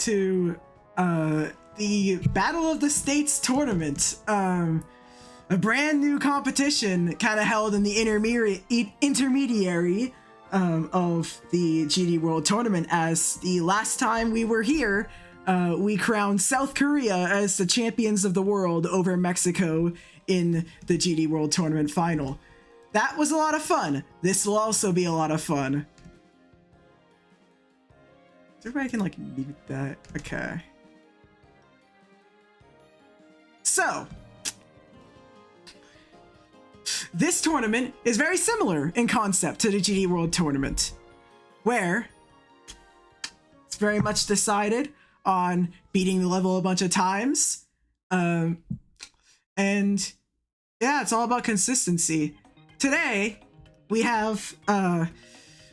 to the Battle of the States tournament, a brand new competition kind of held in the intermediary of the GD World Tournament. As the last time we were here, we crowned South Korea as the champions of the world over Mexico in the GD World Tournament final. That was a lot of fun. This will also be a lot of fun. So everybody can like mute that. Okay. So, this tournament is very similar in concept to the GD World Tournament, where it's very much decided on beating the level a bunch of times. And yeah, it's all about consistency. Today, we have,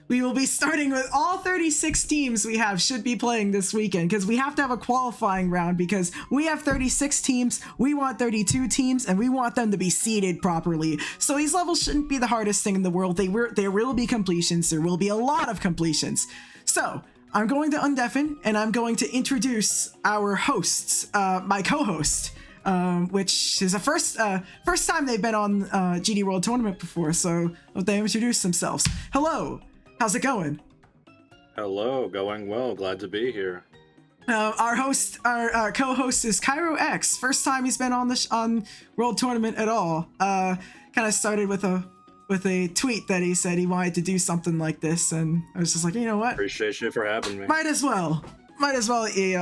we will be starting with all 36 teams we have should be playing this weekend, because we have to have a qualifying round because we have 36 teams, we want 32 teams, and we want them to be seeded properly. So these levels shouldn't be the hardest thing in the world. There will be completions. There will be a lot of completions. So I'm going to undeafen, and I'm going to introduce our hosts, my co-host, which is the first time they've been on GD World Tournament before, so let them introduce themselves. Hello, how's it going? Hello, going well, glad to be here. Our co-host is Cairo X. First time he's been on World Tournament at all. Kind of started with a tweet that he said he wanted to do something like this, and I was just like, you know what? Appreciate you for having me. Might as well be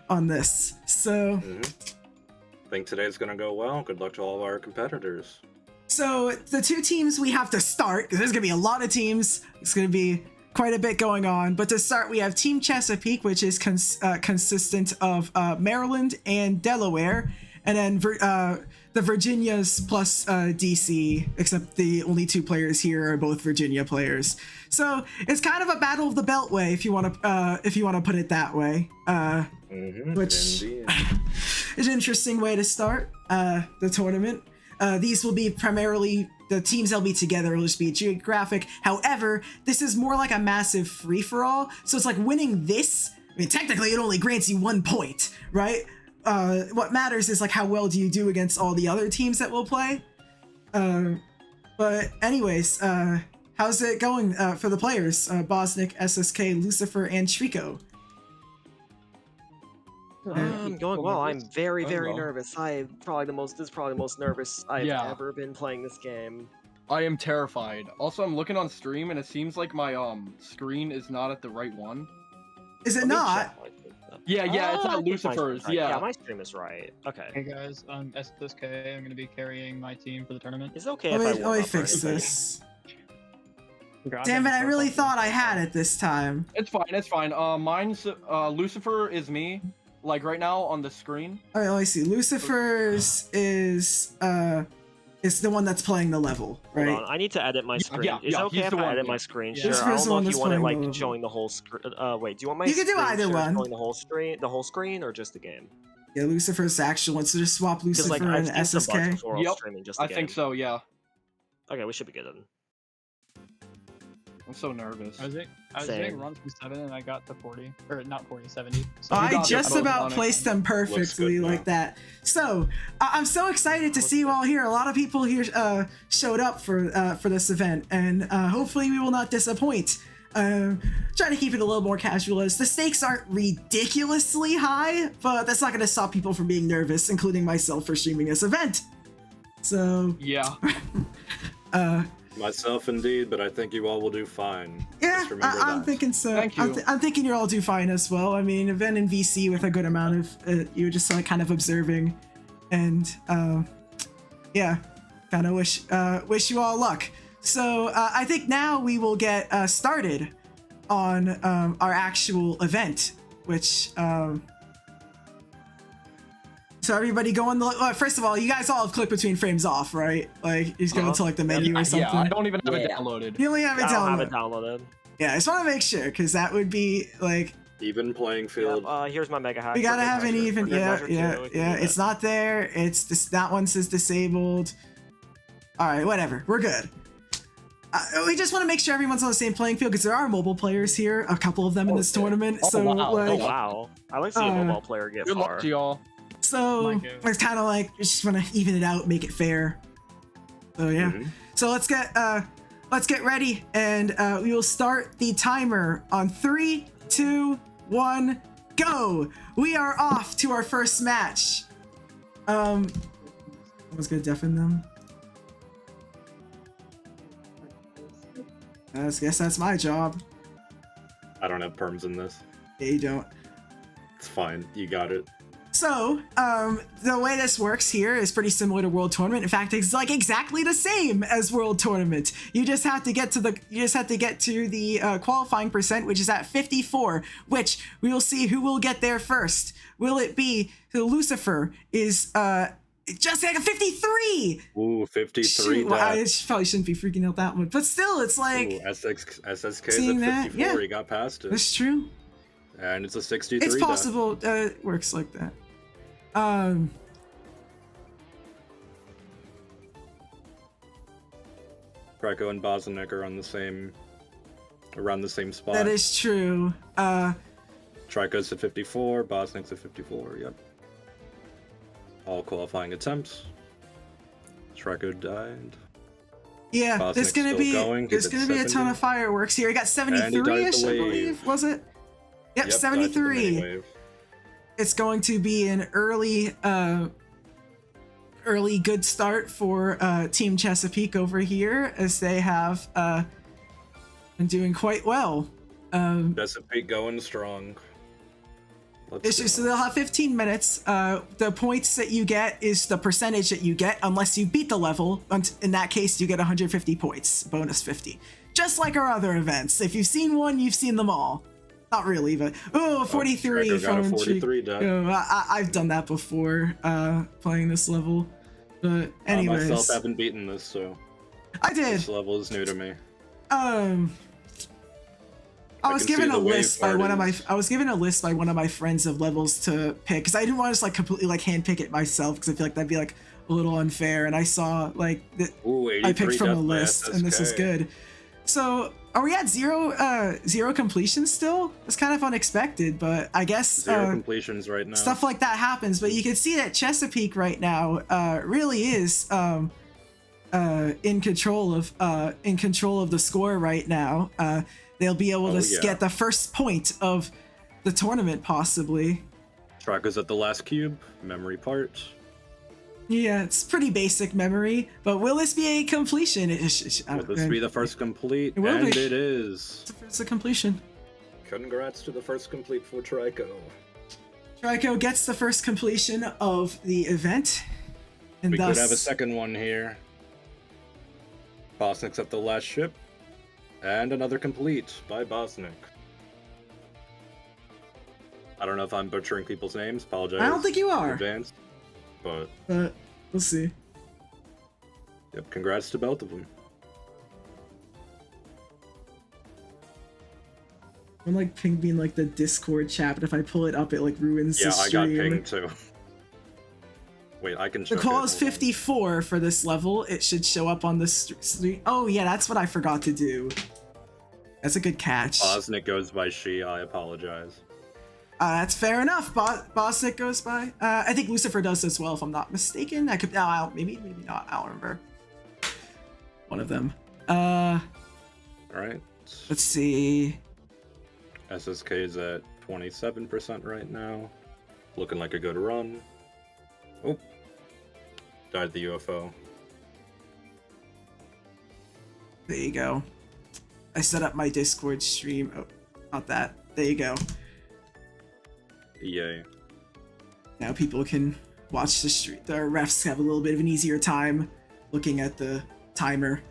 on this. So I think today's gonna go well. Good luck to all of our competitors. So the two teams we have to start, because there's gonna be a lot of teams, it's gonna be quite a bit going on, but to start we have Team Chesapeake, which is consistent of Maryland and Delaware, and then the Virginias plus DC, except the only two players here are both Virginia players. So it's kind of a battle of the Beltway, if you want to put it that way. Which is an interesting way to start the tournament. These will be primarily the teams that'll be together will just be geographic. However, this is more like a massive free-for-all. So it's like winning this. I mean, technically, it only grants you 1 point, right? What matters is like how well do you do against all the other teams that will play. But anyways, how's it going for the players? Bosnick, SSK, Lucifer, and Trico. I'm going well. I'm very nervous. This is probably the most nervous I've ever been playing this game. I am terrified. Also, I'm looking on stream and it seems like my screen is not at the right one. Is it not? Yeah, it's at Lucifer's. Right. Yeah, my stream is right. Okay. Hey guys, I'm SSK. I'm going to be carrying my team for the tournament. Is it okay let if me I fix this. Damn it, I really thought I had it this time. It's fine. Mine's Lucifer is me. Like right now on the screen. All right, let me see. Lucifer's is the one that's playing the level, right? Hold on, I need to edit my screen. Is it okay if I edit my screen share? Yeah. I don't know if you want it like showing the whole screen. Wait, do you want my? You can do either one. Showing the whole screen, or just the game? Yeah, Lucifer's the actual one. So just swap Lucifer like, and SSK. Yep. Just the I think so. Yeah. Okay, we should be good then. I'm so nervous. I was getting runs from 7 and I got to 40. Or not 40, 70. So I just about placed them perfectly like that. So I'm so excited to see you all here. A lot of people here showed up for this event, and hopefully we will not disappoint. Trying to keep it a little more casual, as the stakes aren't ridiculously high, but that's not going to stop people from being nervous, including myself, for streaming this event. So yeah. Myself indeed, but I think you all will do fine. Yeah, I'm thinking so. Thank you. I'm thinking you'll all do fine as well. I mean, event in VC with a good amount of you just like kind of observing, and yeah, kind of wish you all luck. So I think now we will get started on our actual event, which so everybody go on the first of all, you guys all have click between frames off, right? Like you just go into like the menu or something. Yeah, I don't even have it downloaded. You only have it I don't downloaded. have it downloaded. Yeah, I just want to make sure, because that would be like even playing field. Here's my mega hack. We gotta have an even. Yeah. It's not there. It's this. That one says disabled. All right, whatever. We're good. we just want to make sure everyone's on the same playing field because there are mobile players here, a couple of them in this tournament. Oh, So wow. like, Oh wow! I like seeing a mobile player get Good far. luck to y'all. so it's kind of like we just want to even it out, make it fair. So yeah. So let's get ready, and we will start the timer on 3, 2, 1, go. We are off to our first match. I was gonna deafen them. I guess that's my job. I don't have perms in this. Yeah, you don't. It's fine. You got it. So, the way this works here is pretty similar to World Tournament. In fact, it's like exactly the same as World Tournament. You just have to get to the qualifying percent, which is at 54, which we will see who will get there first. Will it be Lucifer is just like a 53? Ooh, 53. Shoot, well, I probably shouldn't be freaking out that much, but still, it's like Ooh, SSK is at seeing 54. that, yeah. He got past it. that's true. And it's a 63. It's possible it works like that. Greco and Bosniak are on around the same spot. That is true. Trico's at 54, Bosniak's at 54, yep. All qualifying attempts. Trico died. Yeah, Bosniak's there's gonna still be going. there's He's gonna at be a ton 70. of fireworks here. He got And he died 73ish, the I wave. believe. Was it? Yep, Yep, died to the 73. mini wave. It's going to be an early good start for Team Chesapeake over here, as they have been doing quite well. Chesapeake going strong. It's just, so they'll have 15 minutes. The points that you get is the percentage that you get unless you beat the level. In that case, you get 150 points, bonus 50. Just like our other events. If you've seen one, you've seen them all. Not really, but 43 Trico got a from 43 done. I've done that before playing this level. But I anyways, myself haven't beaten this, so I did. this level is new to me. I was given a list by one of my my friends of levels to pick because I didn't want to just like completely like hand pick it myself because I feel like that'd be like a little unfair, and I saw like that I picked from a list and this is good. So are we at zero completions still? It's kind of unexpected, but I guess Zero completions right now. stuff like that happens. But you can see that Chesapeake right now really is in control of the score right now. They'll be able to get the first point of the tournament, possibly. Trico's at the last cube, memory part. Yeah, it's pretty basic memory, but will this be a completion? Will this be the first complete? It will and be. it is. It's a completion. Congrats to the first complete for Trico. Trico gets the first completion of the event, and We thus could have a second one here. Bosniak's at the last ship. And another complete by Bosniak. I don't know if I'm butchering people's names. Apologize. I don't think you are. In advance. But we'll see. Yep, congrats to both of them. I'm like ping being like the Discord chat, but if I pull it up, it like ruins the Yeah, I got stream. pinged too. Wait, I can check The call it. is Hold on. 54 for this level. It should show up on the stream. Oh yeah, that's what I forgot to do. That's a good catch. Bosniak goes by she. I apologize. That's fair enough. Bosniak goes by. I think Lucifer does as well, if I'm not mistaken. I could. No, maybe not. I don't remember. One of them. All right. Let's see. SSK is at 27% right now. Looking like a good run. Oh. Died the UFO. There you go. I set up my Discord stream. Oh, not that. There you go. Yay. Now people can watch the stream. The refs have a little bit of an easier time looking at the timer.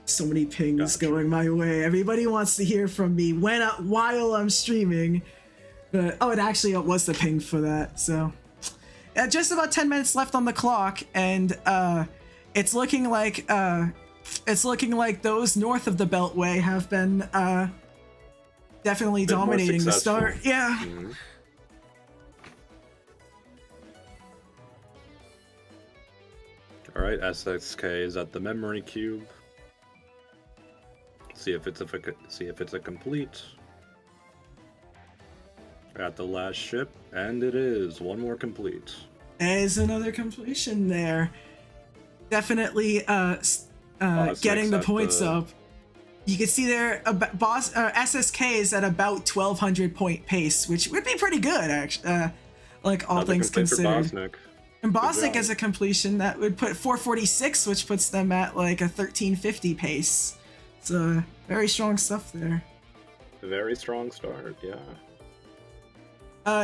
So many pings going my way. Everybody wants to hear from me while I'm streaming. But it was the ping for that. So just about 10 minutes left on the clock, and it's looking like those north of the Beltway have been definitely dominating the start. Yeah. Mm-hmm. All right, SXK is at the memory cube. See if it's a complete. At the last ship, and it is one more complete. There's another completion there. Definitely getting the points up. You can see there, SSK is at about 1,200 point pace, which would be pretty good, actually. Like all things considered. And Bosnick has a completion that would put 446, which puts them at like a 1,350 pace. So very strong stuff there. A very strong start, yeah.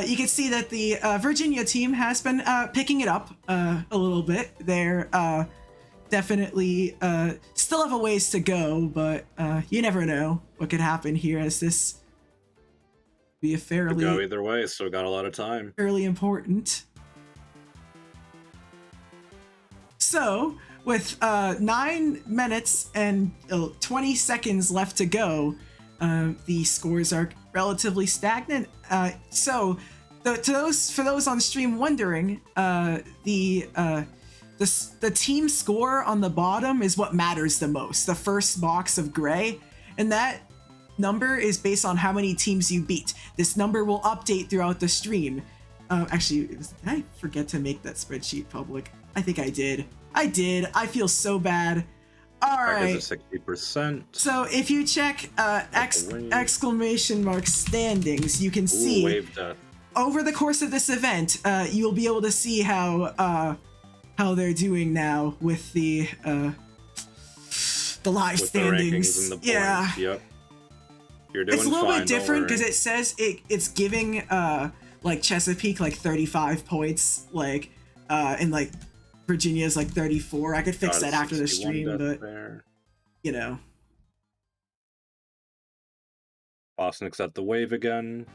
You can see that the Virginia team has been picking it up a little bit. They're definitely still have a ways to go, but you never know what could happen here, as this be a fairly could go either way. Still got a lot of time. Fairly important. So with 9 minutes and 20 seconds left to go, the scores are relatively stagnant. So for those on stream wondering, the team score on the bottom is what matters the most. The first box of gray, and that number is based on how many teams you beat. This number will update throughout the stream. Actually, did I forget to make that spreadsheet public? I think I did. I feel so bad. All right. 60%. So if you check exclamation mark standings, you can see wave death. Over the course of this event, you'll be able to see how they're doing now with the live standings. And the yeah. Points. Yep. You're doing it's a little fine, bit different because it says it's giving like Chesapeake like 35 points, like and like Virginia's like 34. I could fix that after the stream, but you know. Bosnick's at the wave again.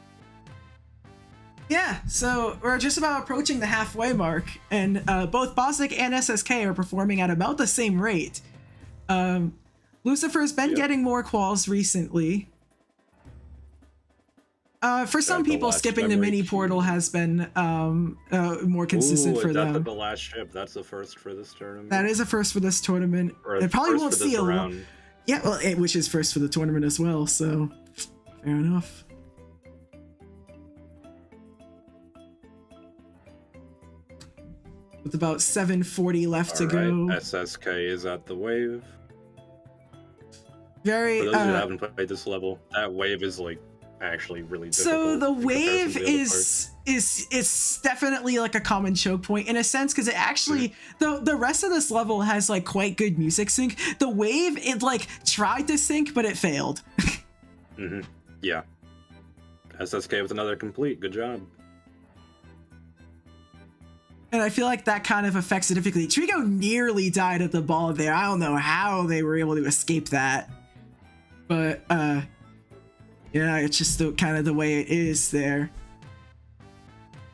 Yeah, so we're just about approaching the halfway mark, and both Bosnick and SSK are performing at about the same rate. Lucifer's been getting more quals recently. For some people, skipping the mini portal has been more consistent for them. At the last ship. That's the first for this tournament. That is a first for this tournament. It probably won't see a lot. Yeah, well, which is first for the tournament as well. So, fair enough. With about 740 left to go. SSK is at the wave. Very. For those who haven't played this level, that wave is like actually really difficult. So the wave is definitely like a common choke point in a sense, because it actually the rest of this level has like quite good music sync. The wave, it like tried to sync, but it failed. Yeah. SSK with another complete. Good job. And I feel like that kind of affects it difficulty. Trigo nearly died at the ball there. I don't know how they were able to escape that. But, yeah, it's just kind of the way it is there.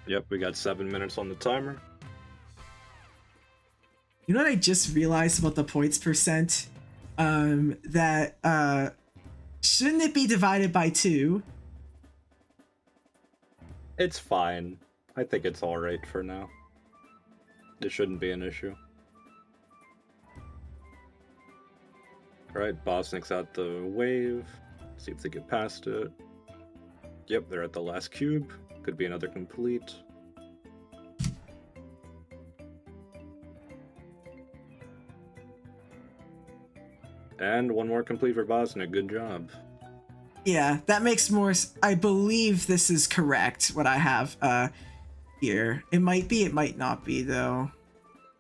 Yep, we got 7 minutes on the timer. You know what I just realized about the points percent? That, shouldn't it be divided by 2? It's fine. I think it's alright for now. It shouldn't be an issue. Alright, Bosnick's at the wave. See if they get past it. Yep, they're at the last cube. Could be another complete. And one more complete for Bosnick. Good job. Yeah, that makes more... I believe this is correct, what I have here. It might be, it might not be, though.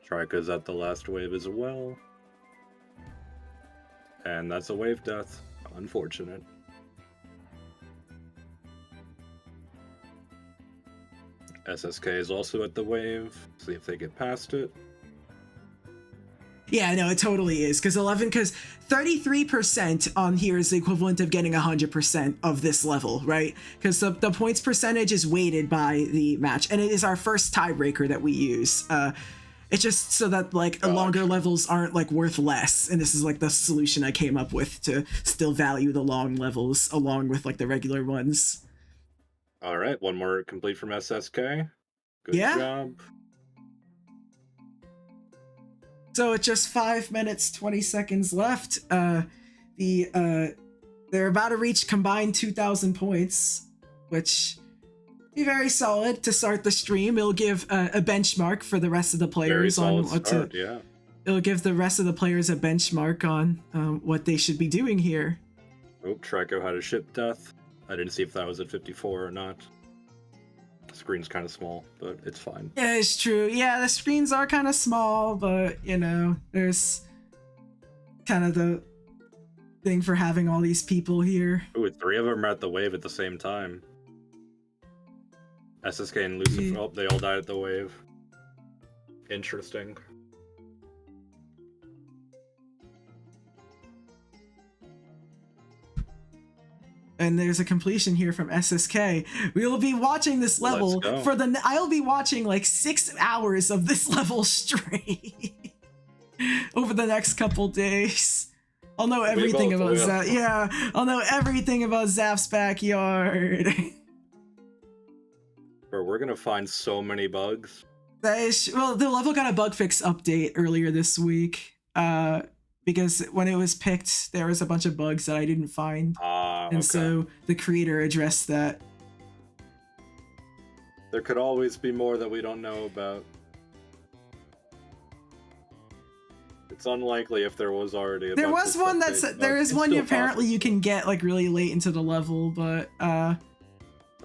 Trika's at the last wave as well. And that's a wave death. Unfortunate. SSK is also at the wave. See if they get past it. Yeah, no, it totally is. Because 33% on here is the equivalent of getting 100% of this level, right? Because the points percentage is weighted by the match. And it is our first tiebreaker that we use. It's just so that like longer levels aren't like worth less. And this is like the solution I came up with to still value the long levels along with like the regular ones. All right, one more complete from SSK. Good job. So with just 5 minutes 20 seconds left, they're about to reach combined 2,000 points, which be very solid to start the stream. It'll give a benchmark for the rest of the players on what start, to. Yeah. It'll give the rest of the players a benchmark on what they should be doing here. Oh, Trico had a ship death. I didn't see if that was at 54 or not. The screen's kind of small, but it's fine. Yeah, it's true. Yeah, the screens are kind of small, but you know, there's kind of the thing for having all these people here. Ooh, 3 of them are at the wave at the same time. SSK and Lucifer, oh, they all died at the wave. Interesting. And there's a completion here from SSK. We will be watching this level I'll be watching like 6 hours of this level straight over the next couple days. I'll know everything about Zaph. Yeah, I'll know everything about Zaph's backyard. Bro, we're gonna find so many bugs. Well, the level got a bug fix update earlier this week. Because when it was picked, there was a bunch of bugs that I didn't find. And so the creator addressed that. There could always be more that we don't know about. It's unlikely if there was already a There bug was fix one update, there is one apparently possible. you can get like really late into the level, but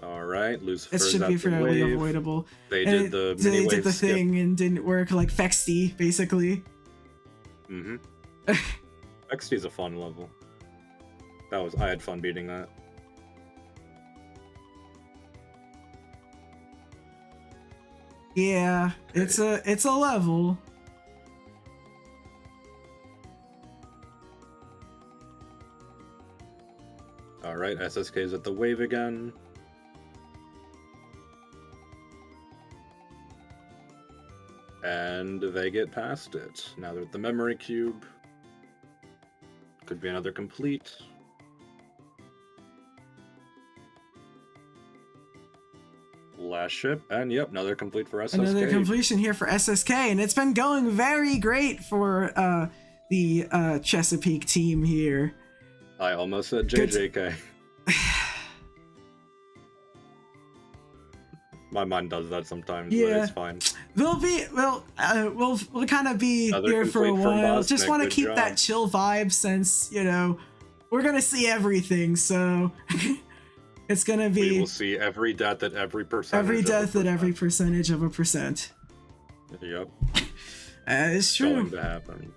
Alright, Lucifer's it should be at the fairly wave. avoidable. They And did the mini they did wave the skip. thing and didn't work, like Fexty, basically. Mm-hmm. XT's a fun level. I had fun beating that. Yeah, it's a level. Alright, SSK's at the wave again. And they get past it. Now they're at the memory cube. Could be another complete. Last ship, and yep, another complete for SSK. Another completion here for SSK, and it's been going very great for the Chesapeake team here. I almost said JJK. My mind does that sometimes, but it's fine. We'll kind of be Another here for a complete from while. Bosnick, Just want to good keep job. that chill vibe since, you know, we're gonna see everything, so it's gonna be We will see every death at every percentage. every death at every percentage of a percent. Yep. It's true. Going to happen.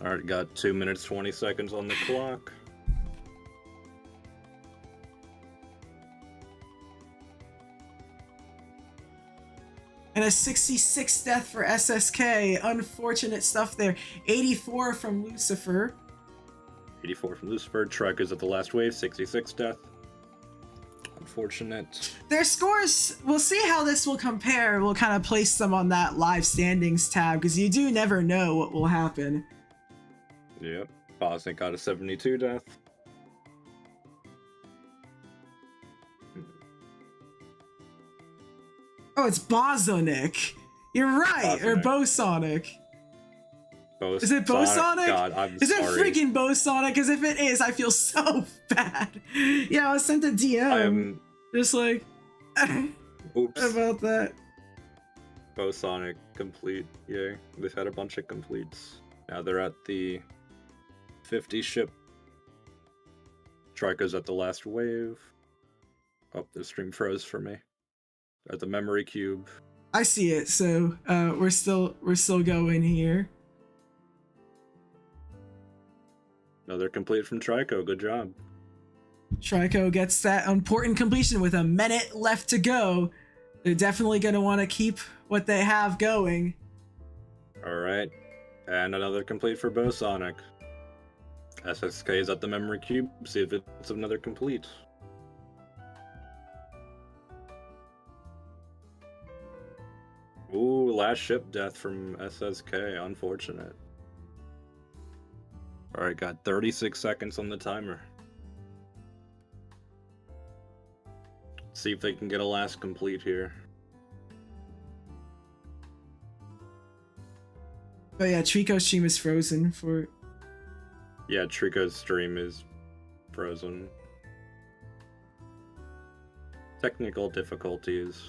Alright, got 2 minutes 20 seconds on the clock. And a 66 death for SSK. Unfortunate stuff there. 84 from Lucifer. 84 from Lucifer. Trek is at the last wave. 66 death. Unfortunate. Their scores, we'll see how this will compare. We'll kind of place them on that live standings tab because you do never know what will happen. Yep. Bosnick got a 72 death. Oh, it's Bosonic. You're right. Or Bosonic. Is it Bosonic? God, I'm is sorry. it freaking Bosonic? Because if it is, I feel so bad. Yeah, I was sent a DM. Just like, Oops. about that. Bosonic complete. Yay. They've had a bunch of completes. Now they're at the 50 ship. Trico's at the last wave. Oh, the stream froze for me. At the memory cube. I see it. So we're still going here. Another complete from Trico. Good job. Trico gets that important completion with a minute left to go. They're definitely going to want to keep what they have going. Alright. And another complete for Bosonic. SSK is at the memory cube. See if it's another complete. Ooh, last ship death from SSK. Unfortunate. Alright, got 36 seconds on the timer. See if they can get a last complete here. Oh yeah, Trico's stream is frozen for. Yeah, Trico's stream is frozen. Technical difficulties.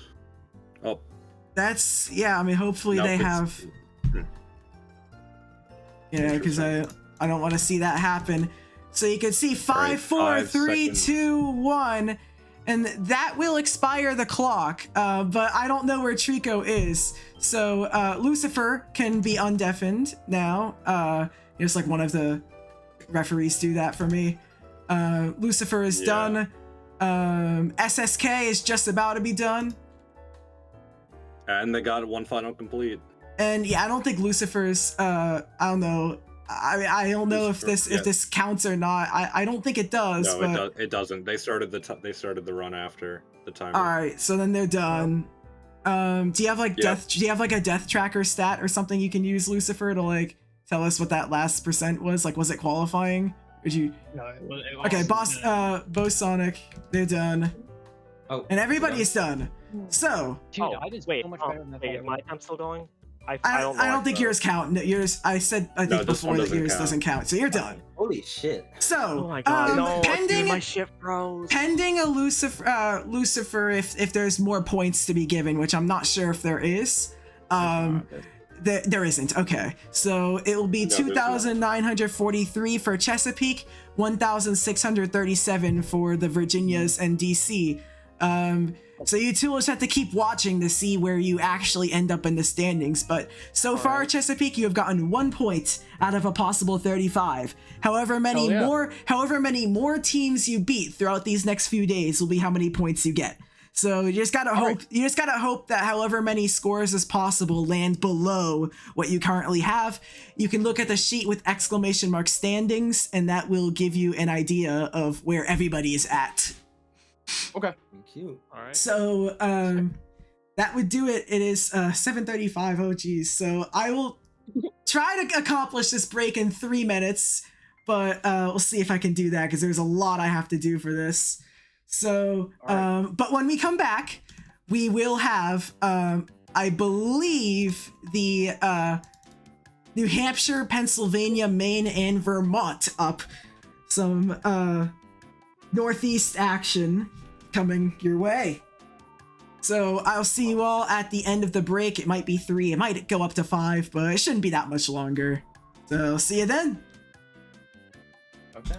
Oh. That's I mean, hopefully Nope, they have. Yeah, because I don't want to see that happen. So you can see 5, 4, 3, 2, 1, and that will expire the clock. But I don't know where Trico is. So Lucifer can be undeafened now. It's like one of the referees do that for me. Lucifer is done. SSK is just about to be done. And they got one final complete. And yeah, I don't think Lucifer's. I don't know. I don't know if this counts or not. I don't think it does. No, but... it doesn't. They started the run after the timer. All right, so then they're done. Do you have like death? Do you have like a death tracker stat or something you can use, Lucifer, to like tell us what that last percent was? Like, was it qualifying? Did you? No, it was, okay, Bosonic, they're done. Oh, and everybody's done. So. Dude, I did so much better than that. Wait, my time's still going? I don't think yours count. No, yours. I think before that yours doesn't count. So you're done. Holy shit! So, oh my God, no, pending my shit froze. Pending a Lucifer, if there's more points to be given, which I'm not sure if there is. There isn't. Okay, so it will be 2,943 for Chesapeake, 1,637 for the Virginias and DC. So you two will just have to keep watching to see where you actually end up in the standings. But so far, Chesapeake, you have gotten 1 point out of a possible 35. However many more teams you beat throughout these next few days will be how many points you get. So you just gotta hope. You just gotta hope that however many scores as possible land below what you currently have. You can look at the sheet with exclamation mark standings, and that will give you an idea of where everybody is at. Okay. Cute. All right. So that would do it. It is 7:35. Oh geez. So I will try to accomplish this break in 3 minutes, but we'll see if I can do that because there's a lot I have to do for this. So but when we come back, we will have I believe the New Hampshire, Pennsylvania, Maine, and Vermont up. Some Northeast action coming your way. So I'll see you all at the end of the break. It might be 3, it might go up to 5, but it shouldn't be that much longer. So see you then. Okay.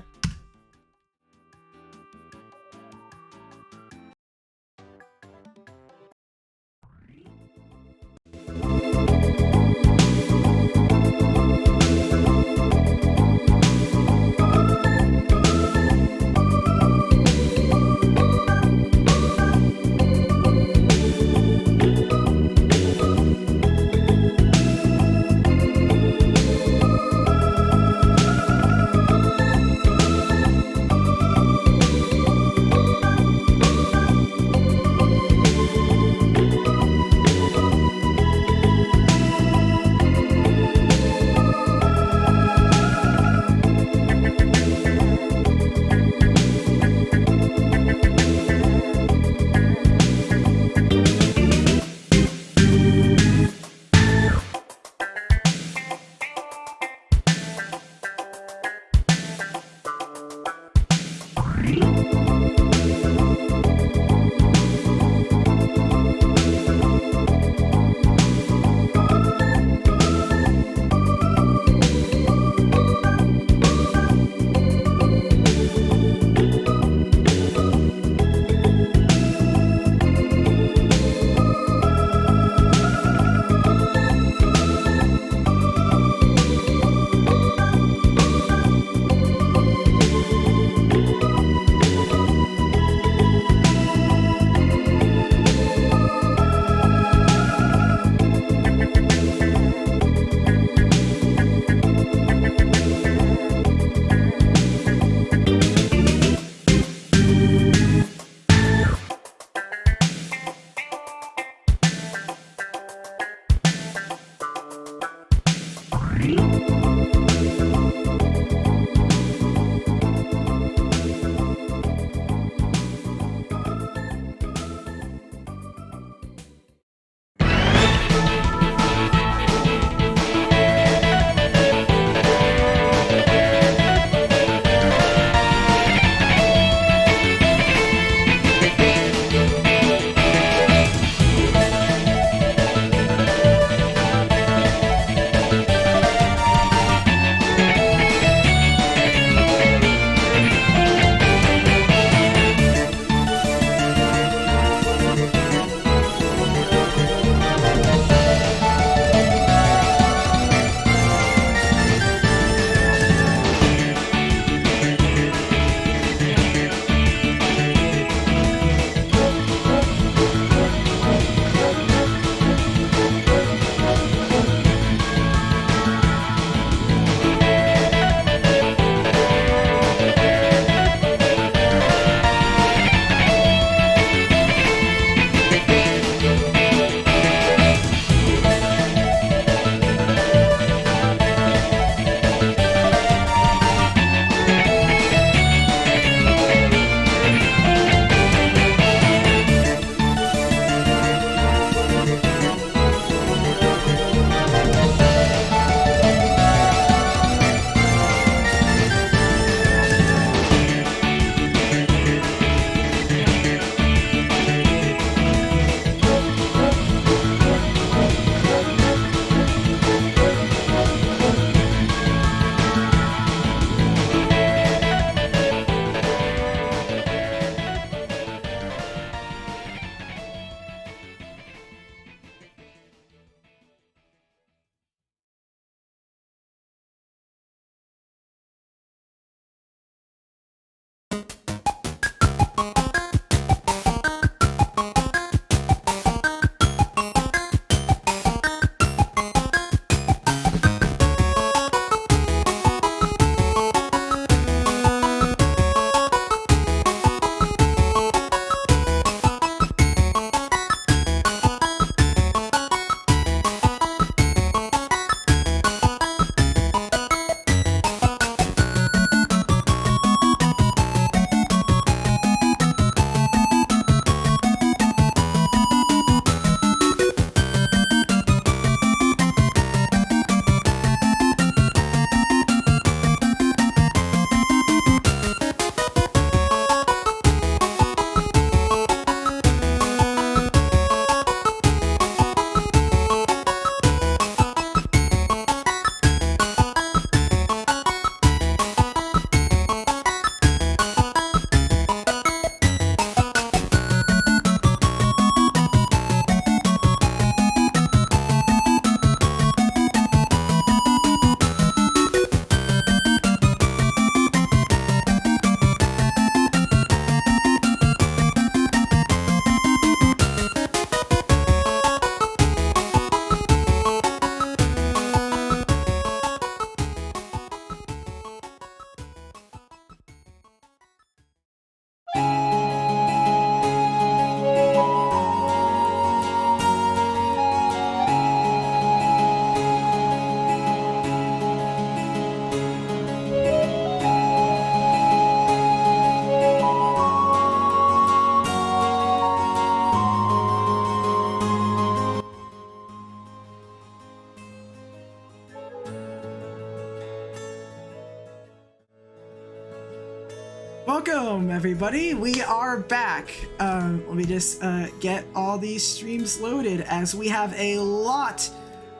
Welcome, everybody. We are back. Let me just get all these streams loaded as we have a lot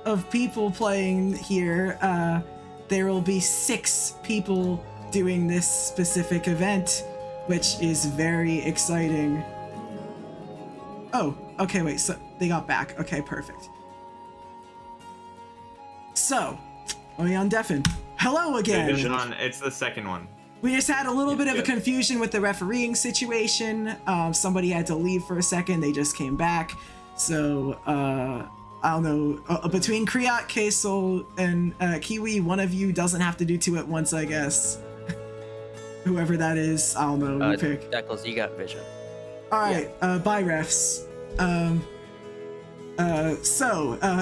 of people playing here. There will be 6 people doing this specific event, which is very exciting. Oh, okay, wait, so they got back. Okay, perfect. So, let me undeafen. Hello again. It's the second one. We just had a little bit of a confusion with the refereeing situation. Somebody had to leave for a second. They just came back. So, I don't know. Between Kriat, Kesel, and Kiwi, one of you doesn't have to do 2 at once, I guess. Whoever that is, I don't know. You pick. Deckles, you got vision. All right, bye, refs.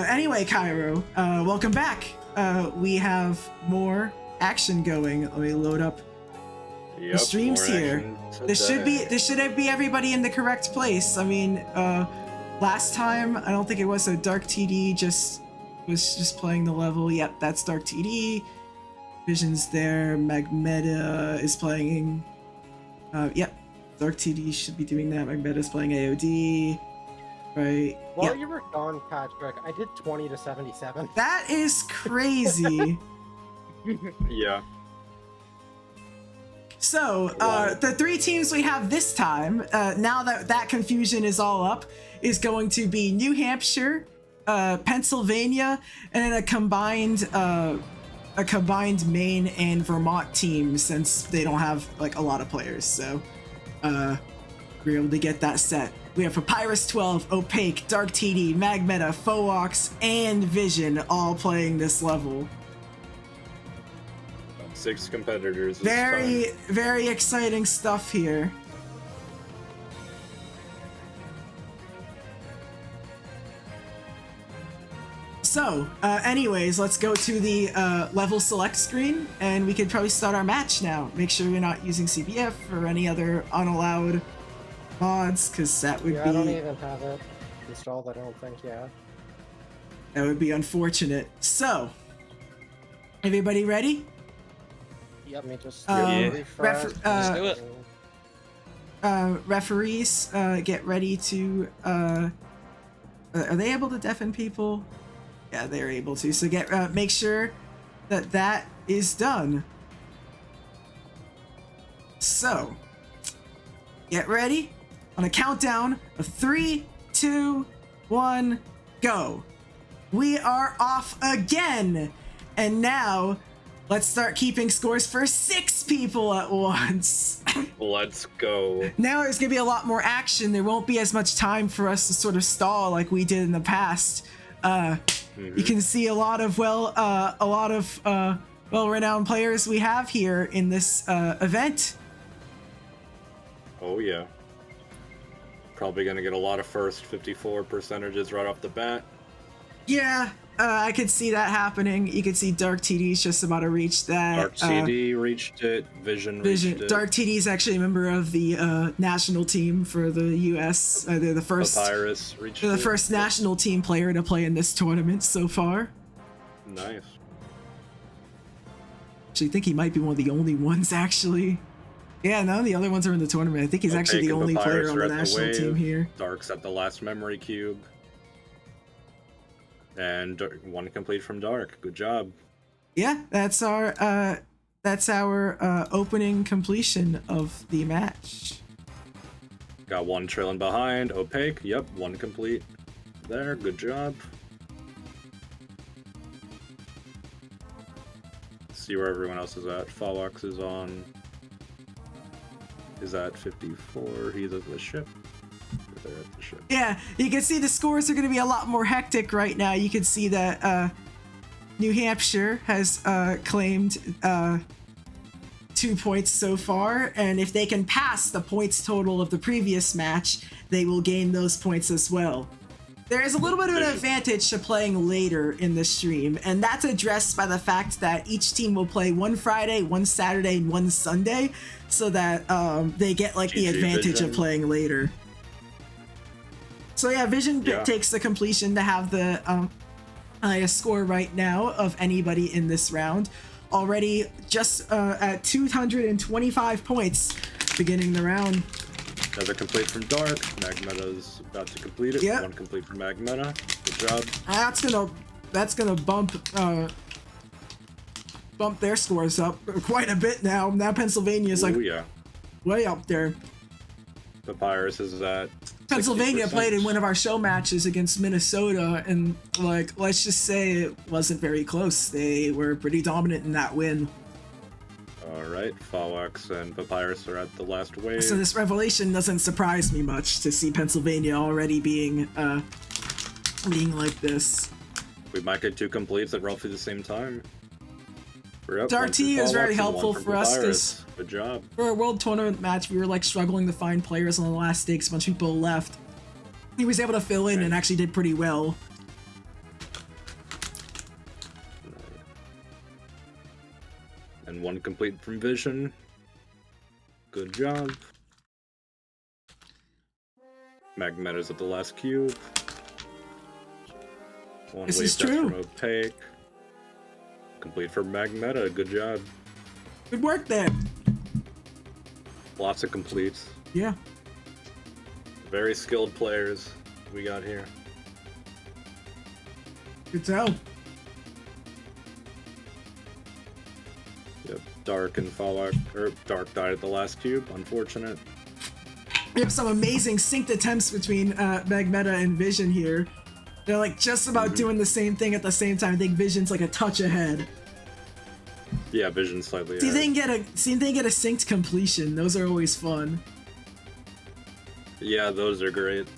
Anyway, Cairo, welcome back. We have more action going. Let me load up the streams here. This should be everybody in the correct place. I mean, last time I don't think it was, so Dark TD was just playing the level. Yep, that's Dark TD. Vision's there. Magmeta is playing. Yep, Dark TD should be doing that. Magmeta's playing AOD. Right. While you were gone, Patrick, I did 20 to 77. That is crazy. Yeah. So, the 3 teams we have this time, now that confusion is all up, is going to be New Hampshire, Pennsylvania, and a combined Maine and Vermont team, since they don't have like a lot of players. So, we're able to get that set. We have Papyrus 12, Opaque, Dark TD, Magmeta, Fowox, and Vision all playing this level. 6 competitors. Very exciting stuff here. So, anyways, let's go to the level select screen, and we could probably start our match now. Make sure you're not using CBF or any other unallowed mods, because that would be... I don't even have it installed, I don't think, yeah. That would be unfortunate. So, everybody ready? Let me just Let's do it. Referees, get ready to... are they able to deafen people? Yeah, they're able to. So make sure that is done. So, get ready. On a countdown of 3, 2, 1, go. We are off again. And now, let's start keeping scores for 6 people at once. Let's go. Now there's gonna be a lot more action. There won't be as much time for us to sort of stall like we did in the past. You can see a lot of well-renowned players we have here in this event. Oh yeah. Probably gonna get a lot of first 54 percentages right off the bat. Yeah, I could see that happening. You could see Dark TD's just about to reach that. Dark TD reached it. Vision reached it. Dark TD is actually a member of the national team for the U.S. They're the first. Papyrus reached They're the it. first national team player to play in this tournament so far. Nice. Actually, I think he might be one of the only ones, actually. Yeah, none of the other ones are in the tournament. I think he's actually the only player on the national team here. Dark's at the last memory cube. And 1 complete from Dark. Good job. Yeah, that's our opening completion of the match. Got 1 trailing behind. Opaque. Yep, 1 complete. There. Good job. See where everyone else is at. Fowox is at 54. He's at the ship. They're at the ship. Yeah, you can see the scores are going to be a lot more hectic right now. You can see that New Hampshire has claimed 2 points so far, and if they can pass the points total of the previous match, they will gain those points as well. There is a little bit of an advantage to playing later in the stream, and that's addressed by the fact that each team will play 1 Friday, 1 Saturday, and 1 Sunday, so that they get like the advantage of playing later. So yeah, Vision takes the completion to have the highest score right now of anybody in this round. Already just at 225 points beginning the round. Another complete from Dark. Magmeta's about to complete it. Yep. One complete from Magmeta. Good job. That's gonna bump their scores up quite a bit now. Now Pennsylvania's like Oh yeah. way up there. Papyrus is at Pennsylvania 60%. played in one of our show matches against Minnesota, and like, let's just say it wasn't very close. They were pretty dominant in that win. Alright, Fawax and Papyrus are at the last wave. So this revelation doesn't surprise me much to see Pennsylvania already being like this. We might get 2 completes at roughly the same time. We're up. Dark One T for is very Fawax and helpful one for us, 'cause Papyrus. Good job. for a world tournament match, we were like struggling to find players on the last day because a bunch of people left. He was able to fill in and actually did pretty well. And 1 complete from Vision. Good job. Magmeta's at the last cube. 1 This wave is death true. from Opaque. Complete for Magmeta. Good job. Good work there. Lots of completes. Yeah. Very skilled players we got here. Good tell. Yep. Dark and Fallout, or Dark died at the last cube. Unfortunate. We have some amazing synced attempts between Magmeta and Vision here. They're like just about doing the same thing at the same time. I think Vision's like a touch ahead. Yeah, Vision slightly. See if they ahead. can get a synced completion. Those are always fun. Yeah, those are great.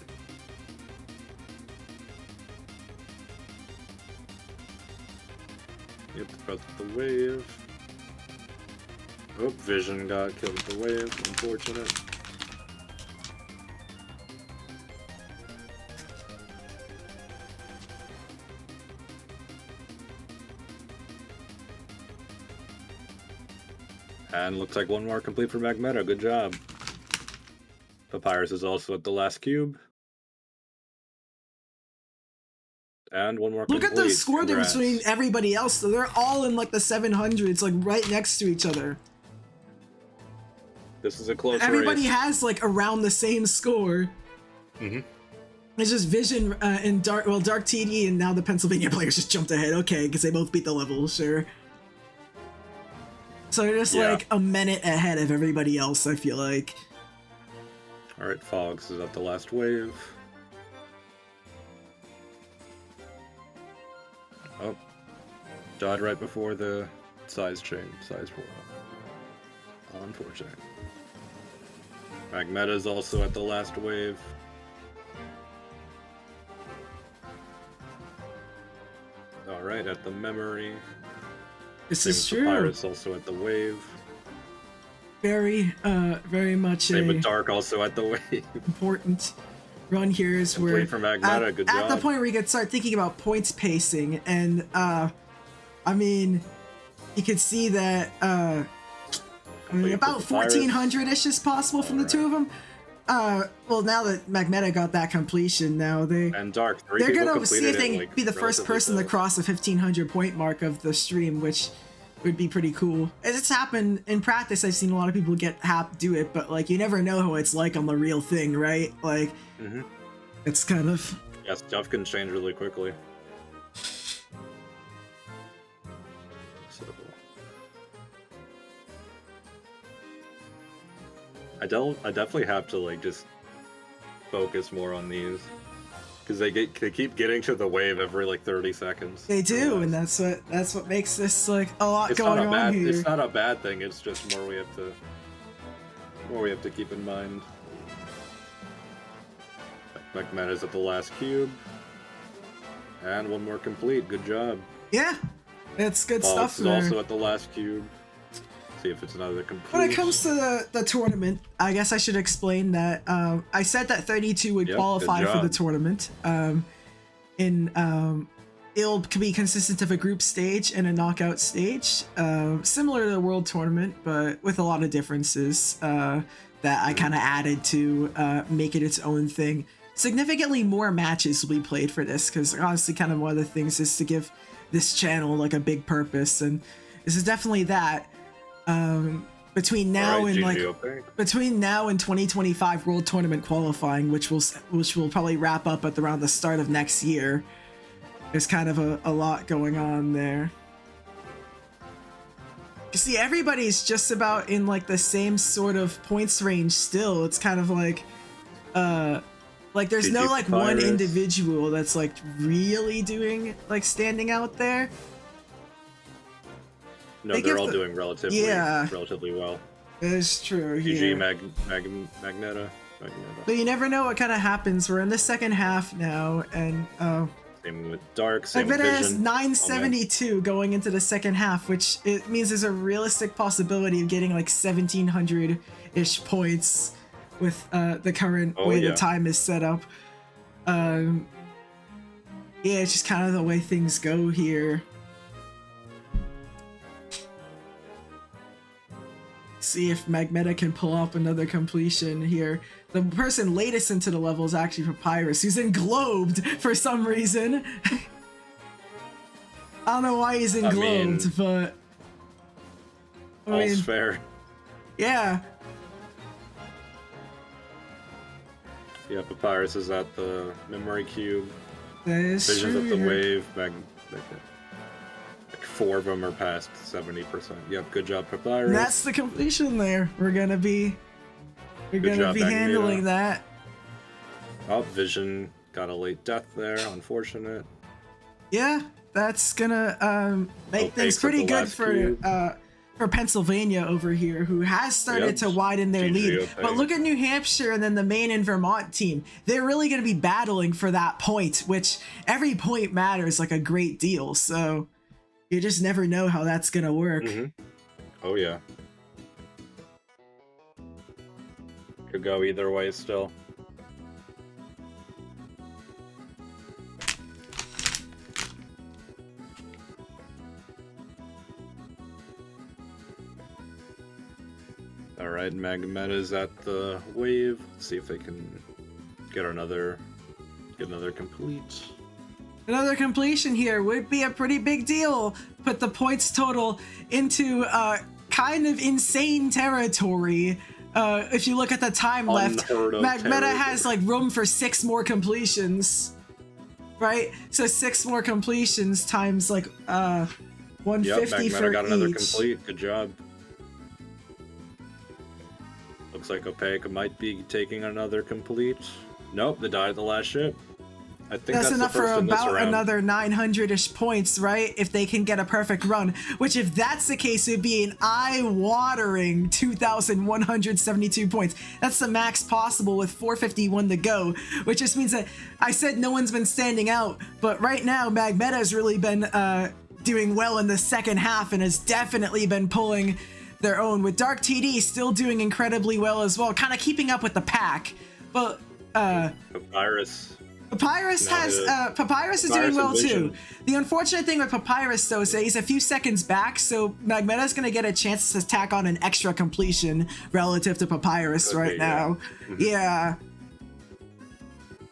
Yep, press the wave. Oh, Vision got killed with the wave. Unfortunate. And looks like 1 more complete for Magmeta. Good job. Papyrus is also at the last cube. And 1 more Look complete. at the score difference Congrats. between everybody else. So they're all in like the 700s, like right next to each other. This is a close Everybody race. has like around the same score. Mhm. It's just Vision and Dark. Well, Dark TD and now the Pennsylvania players just jumped ahead. Okay, because they both beat the level, sure. So they're just Yeah. like a minute ahead of everybody else. I feel like. Alright, Fogs is at the last wave. Oh. Died right before the size change. Size 4. Unfortunate. Magmeta is also at the last wave. Alright, at the memory. This Same is with true. Papyrus also at the wave. Very much Same with a Dark also at the wave. important run here is where Complete from Magmeta, at, good at the job. point where you could start thinking about points pacing, and I mean, you could see that about for Papyrus. 1400-ish is possible from the two of them. Well, now that Magmeta got that completion, now And Dark, 3 they're people gonna see if completed they it, can like, be the first relatively person to close. cross the 1500 point mark of the stream, which would be pretty cool. It's happened in practice. I've seen a lot of people do it, but like you never know how it's like on the real thing, right? Like Mhm. it's kind of Yeah, stuff can change really quickly. So, I definitely have to like just focus more on these because they keep getting to the wave every like 30 seconds. they do, and that's what makes this like a lot It's going not a on bad. here. It's not a bad thing. It's just more we have to keep in mind. Magmeta's at the last cube, and 1 more complete. Good job. Yeah, it's good stuff Fox is there. also at the last cube. See if it's another complete. When it comes to the tournament, I guess I should explain that I said that 32 would Yep, qualify good for the job. tournament. It'll be consistent of a group stage and a knockout stage, similar to the World Tournament, but with a lot of differences that I kind of added to make it its own thing. Significantly more matches will be played for this, because honestly, kind of one of the things is to give this channel like a big purpose, and this is definitely that. between now and like GDWT. between now and 2025 World Tournament qualifying, which will probably wrap up at around the start of next year. There's kind of a lot going on there. You see, everybody's just about in like the same sort of points range still. It's kind of like there's no like one individual that's like really doing like standing out there. No, they're all doing relatively well. It's true. GG Magneta. But you never know what kind of happens. We're in the second half now, and same with Dark. Same with Magneta Vision. has 972 going into the second half, which it means there's a realistic possibility of getting like 1700-ish points with the current way the time is set up. Yeah, it's just kind of the way things go here. See if Magneta can pull off another completion here. The person latest into the level is actually Papyrus, who's englobed for some reason. I don't know why he's englobed, but all's fair. Yeah. Yeah, Papyrus is at the memory cube. That is Vision's true. at the wave. Like 4 of them are past 70%. Yep, good job, Papyrus. And that's the completion there. We're gonna be handling that. Oh, Vision got a late death there. Unfortunate. Yeah, that's gonna make things took pretty the good last cube. for Pennsylvania over here, who has started to widen their lead. GDWT. But look at New Hampshire and then the Maine and Vermont team. They're really going to be battling for that point, which every point matters like a great deal. So you just never know how that's going to work. Oh, yeah. Could go either way still. All right, Magneta's at the wave. Let's see if they can get another complete. Another completion here would be a pretty big deal. Put the points total into kind of insane territory. If you look at the time left, Magneta has like room for 6 more completions, right? So 6 more completions times like 150 Magneta for got another each. complete. Good job. Looks like Opaque might be taking another complete. Nope, they died at the last ship. I think that's enough the first for in this about round. another 900-ish points, right? If they can get a perfect run, which if that's the case, it would be an eye-watering 2,172 points. That's the max possible with 451 to go, which just means that I said no one's been standing out, but right now Magneta has really been doing well in the second half and has definitely been pulling their own, with Dark TD still doing incredibly well as well, kind of keeping up with the pack. But Papyrus is doing well too. The unfortunate thing with Papyrus though is that he's a few seconds back, so Magneta's gonna get a chance to tack on an extra completion relative to Papyrus right now. Yeah.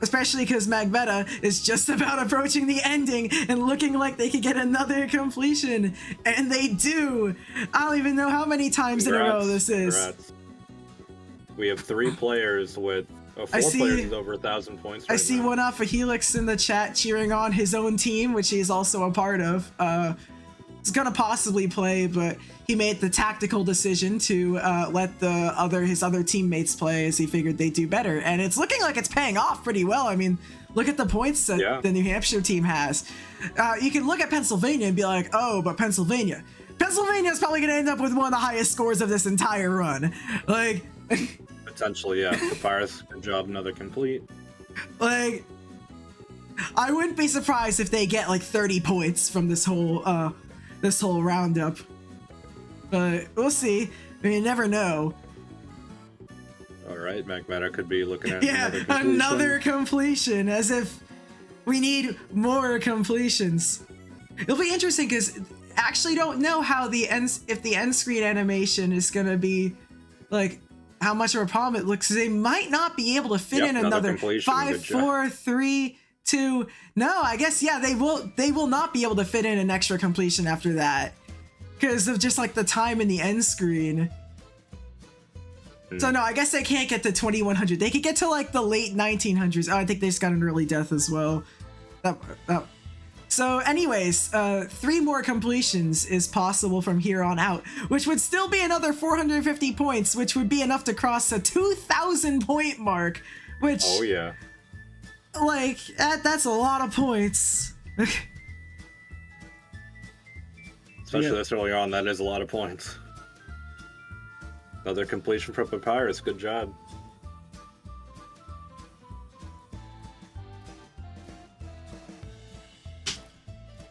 Especially because Magneta is just about approaching the ending and looking like they could get another completion. And they do! I don't even know how many times in a row this is. Congrats. We have 3 players with 4 players with over 1,000 points right I see now. one off of Helix in the chat cheering on his own team, which he's also a part of. He's gonna possibly play, but he made the tactical decision to let his other teammates play, as he figured they'd do better. And it's looking like it's paying off pretty well. I mean, look at the points that the New Hampshire team has. You can look at Pennsylvania and be like, oh, but Pennsylvania is probably gonna end up with one of the highest scores of this entire run. Like, Potentially, yeah. Papyrus, good job, another complete. like, I wouldn't be surprised if they get like 30 points from this whole roundup. But we'll see. I mean, you never know. All right, Magneta could be looking at another completion, as if we need more completions. It'll be interesting because actually don't know how if the end screen animation is gonna be like how much of a problem it looks. They might not be able to fit in another 5, 4, 3, 2. No, I guess they will not be able to fit in an extra completion after that because of just like the time in the end screen. So no, I guess they can't get to 2100. They could get to like the late 1900s. Oh, I think they just got an early death as well. So anyways, 3 more completions is possible from here on out, which would still be another 450 points, which would be enough to cross the 2,000 point mark, which, Oh yeah. like, that's a lot of points. Especially this early on, that is a lot of points. Another completion from Papyrus, good job.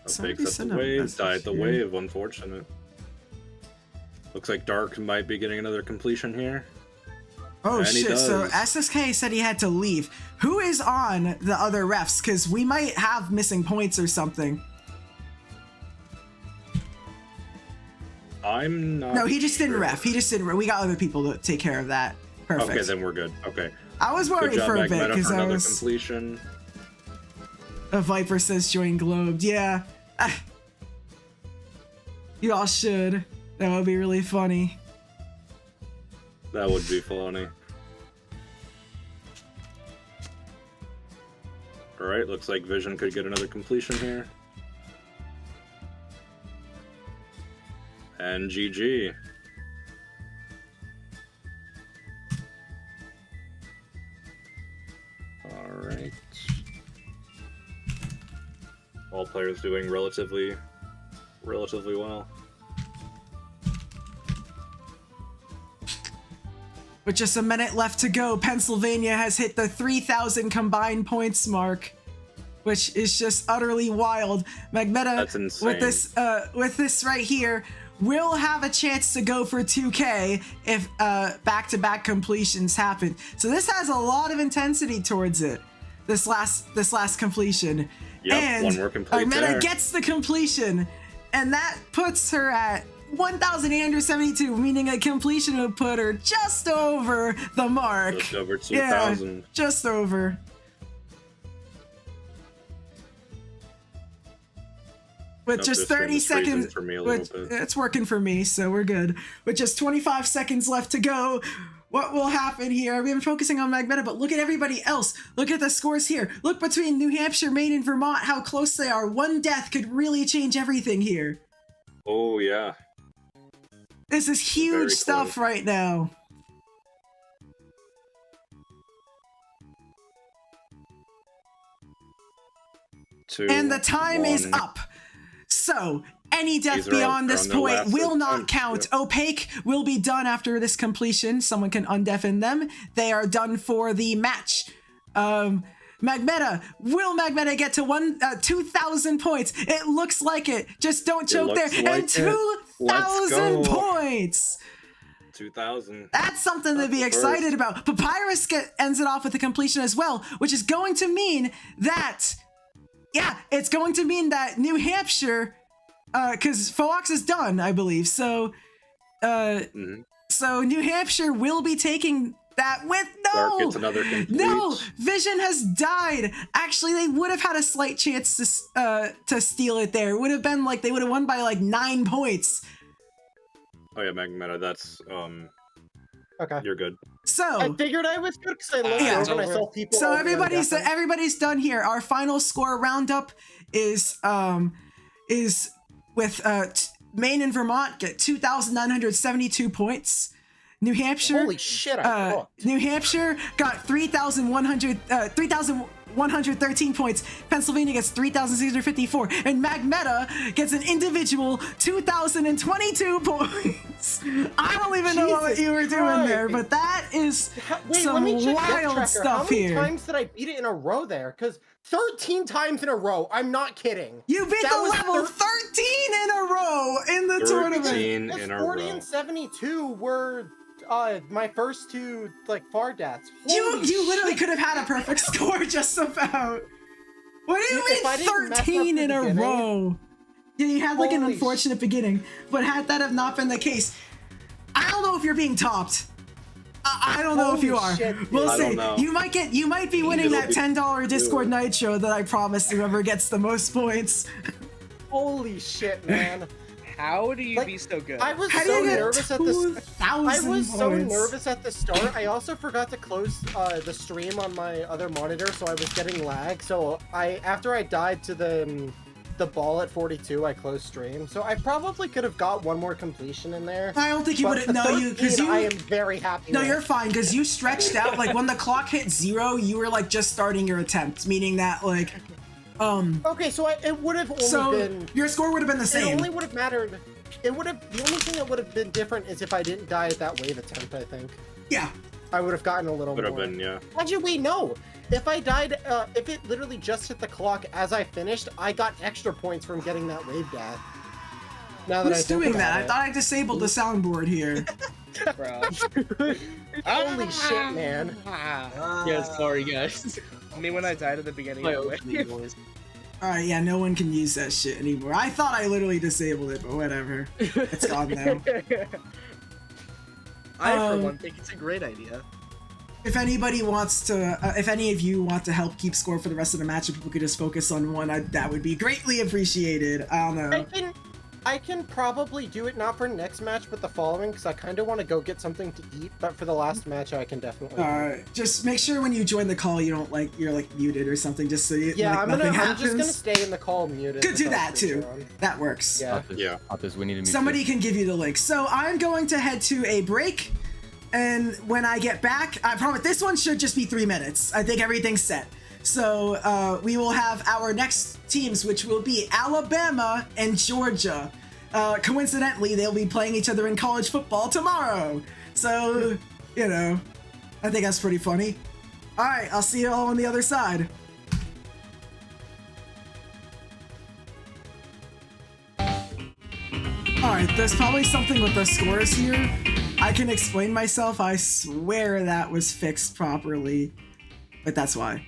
Fakes up the wave, died the wave, unfortunate. Looks like Dark might be getting another completion here. Oh And he shit, so does. SSK said he had to leave. Who is on the other refs? Because we might have missing points or something. I'm not No, he just didn't sure. ref. He just didn't ref. We got other people to take care of that. Perfect. Okay, then we're good. Okay. I was Good worried job, for a bit Magmeta, because for I another was... completion. A Viper says join Globed. Yeah. You all should. That would be really funny. That would be funny. Alright, looks like Vision could get another completion here. And GG. Alright. All players doing relatively well. With just a minute left to go, Pennsylvania has hit the 3,000 combined points mark, which is just utterly wild. Magmeta, That's insane. with this right here, will have a chance to go for 2K if back-to-back completions happen. So this has a lot of intensity towards it. This last completion. Yep, and one more complete Magmeta there. gets the completion, and that puts her at 1,872, meaning a completion would put her just over the mark. Just over 2,000. Yeah, just over. With Enough just to stream 30 is freezing seconds, for me a little bit. it's working for me, so we're good. With just 25 seconds left to go, what will happen here? We've been focusing on Magmeta, but look at everybody else. Look at the scores here. Look between New Hampshire, Maine, and Vermont, how close they are. One death could really change everything here. Oh yeah. This is huge Very stuff close. right now. And the time is up. So, any death These are up. beyond They're this on their point last will not attempt. count. Yep. Opaque will be done after this completion. Someone can undeafen them. They are done for the match. Magmeta, will Magmeta get to 2,000 points? It looks like it. Just don't choke there. looks like And it. 2,000 Let's go. points. 2,000. That's something to That's be the excited first. about. Papyrus ends it off with a completion as well, which is going to mean that, yeah, it's going to mean that New Hampshire, because Fox is done, I believe. So, so New Hampshire will be taking that with Dark gets another complete. no, Vision has died. Actually, they would have had a slight chance to steal it there. It would have been like they would have won by like 9 points. Oh yeah, Magmeta, that's Okay. you're good. So I figured I was good because I looked Yeah. over and I saw people. So over there deafened. everybody's done here. Our final score roundup is with Maine and Vermont get 2,972 points. New Hampshire, Holy shit! I fucked. New Hampshire got 3,113 points. Pennsylvania gets 3,654, and Magmeta gets an individual 2,022 points. I don't even know what Jesus you were doing there, Christ. but that is Wait, some let me check Death wild Tracker. stuff How many here. times did I beat it in a row there? Because 13 times in a row. I'm not kidding. You beat That the was level 13 in a row in the 13 tournament. Because in a 40 row. and 72 were my first two far deaths. You Holy literally shit. could have had a perfect score just about. What do you If I mean didn't mess up 13 the in a beginning- row? Yeah, you had like an Holy unfortunate beginning, but had that have not been the case, I don't know if you're being topped. I don't know if you Holy are. shit, dude. We'll I see. don't know. You might be winning It'll that be $10 Discord good. Nitro that I promised whoever gets the most points. Holy shit, man. How do you Like, be so good? I was How do so you get nervous at this. 1,000 was so points. nervous at the start. I also forgot to close the stream on my other monitor, so I was getting lag. So after I died to the ball at 42, I closed stream. So I probably could have got one more completion in there. I don't think you would have. No, because I am very happy. No, with. you're fine because you stretched out. Like when the clock hit 0, you were like just starting your attempt, meaning that like, Okay, so it would have only been. Your score would have been the same. It only would have mattered. It would have. The only thing that would have been different is if I didn't die at that wave attempt. I think. Yeah. I would have gotten a little Would more. have been, yeah. Actually, wait, no. If I died, if it literally just hit the clock as I finished, I got extra points from getting that wave death. Now that Who's I think doing that? about I thought I disabled the soundboard here. it. Holy shit, man. Yeah, sorry guys. I mean, when I died at the beginning My of the opening wave. voice. Alright, yeah, no one can use that shit anymore. I thought I literally disabled it, but whatever. It's gone now. I, for one, think it's a great idea. If anybody wants to, if any of you want to help keep score for the rest of the match, if people could just focus on one, that would be greatly appreciated. I don't know. I can probably do it not for next match, but the following, because I kind of want to go get something to eat. But for the last match, I can definitely. Just make sure when you join the call, you don't you're muted or something, just so you, yeah, like, nothing happens. I'm just gonna stay in the call muted. Could do that too. That works. Yeah. Yeah. We need to mute Somebody you. can give you the link. So I'm going to head to a break, and when I get back, I promise this one should just be 3 minutes. I think everything's set. So we will have our next teams, which will be Alabama and Georgia. Coincidentally, they'll be playing each other in college football tomorrow. So, you know, I think that's pretty funny. All right, I'll see you all on the other side. All right, there's probably something with the scores here. I can explain myself. I swear that was fixed properly, but that's why.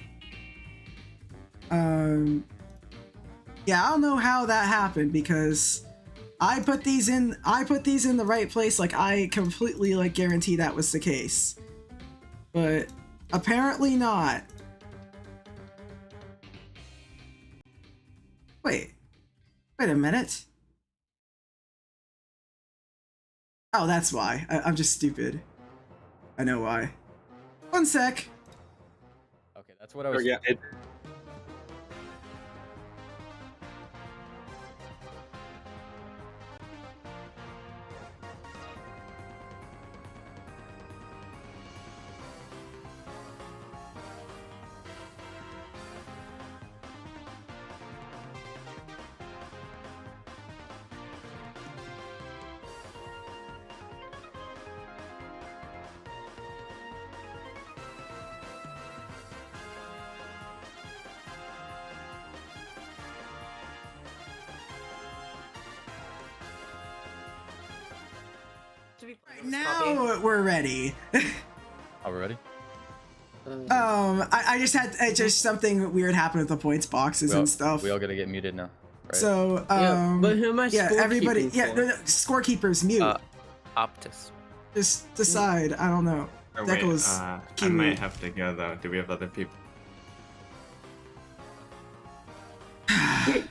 Yeah, I don't know how that happened because I put these in the right place. Like I completely guarantee that was the case, but apparently not. Wait a minute. Oh, that's why. I'm just stupid. I know why. One sec. Okay, that's what I was. Yeah, Now we're ready. Are we ready? I just had just something weird happened with the points boxes and stuff. We all gotta get muted now. Right? So but who am I everybody, scorekeeping no, scorekeepers mute. Optus. Just decide. I don't know. Or That wait, goes I Kiwi. might have to go though. Do we have other people? Okay.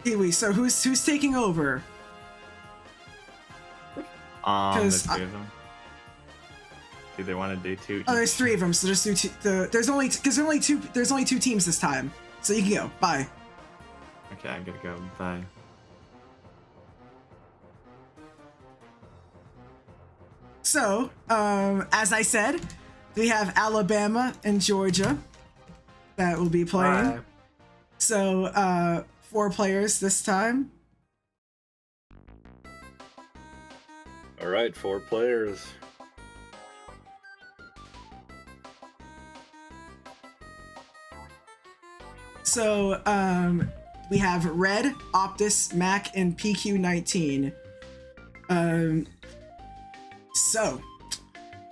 Kiwi. So who's taking over? There's three of them. Do they want to do two? Oh, there's 3 of them. So just do 2. There's only two teams this time. So you can go. Bye. Okay, I'm gonna go. Bye. So, as I said, we have Alabama and Georgia that will be playing. Bye. So, 4 players this time. All right, 4 players. So, we have Red, Optus, Mac, and PQ19. So,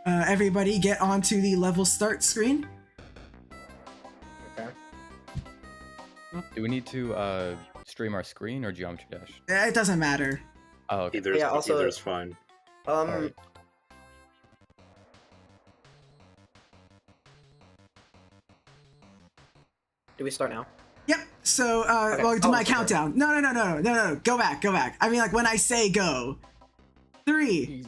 everybody get onto the level start screen. Okay. Do we need to stream our screen or Geometry Dash? It doesn't matter. Oh, okay. Either's fine. Alright. Do we start now? Yep. So, Okay. well, do Oh, my okay. countdown. No. Go back. I mean, like when I say go. 3,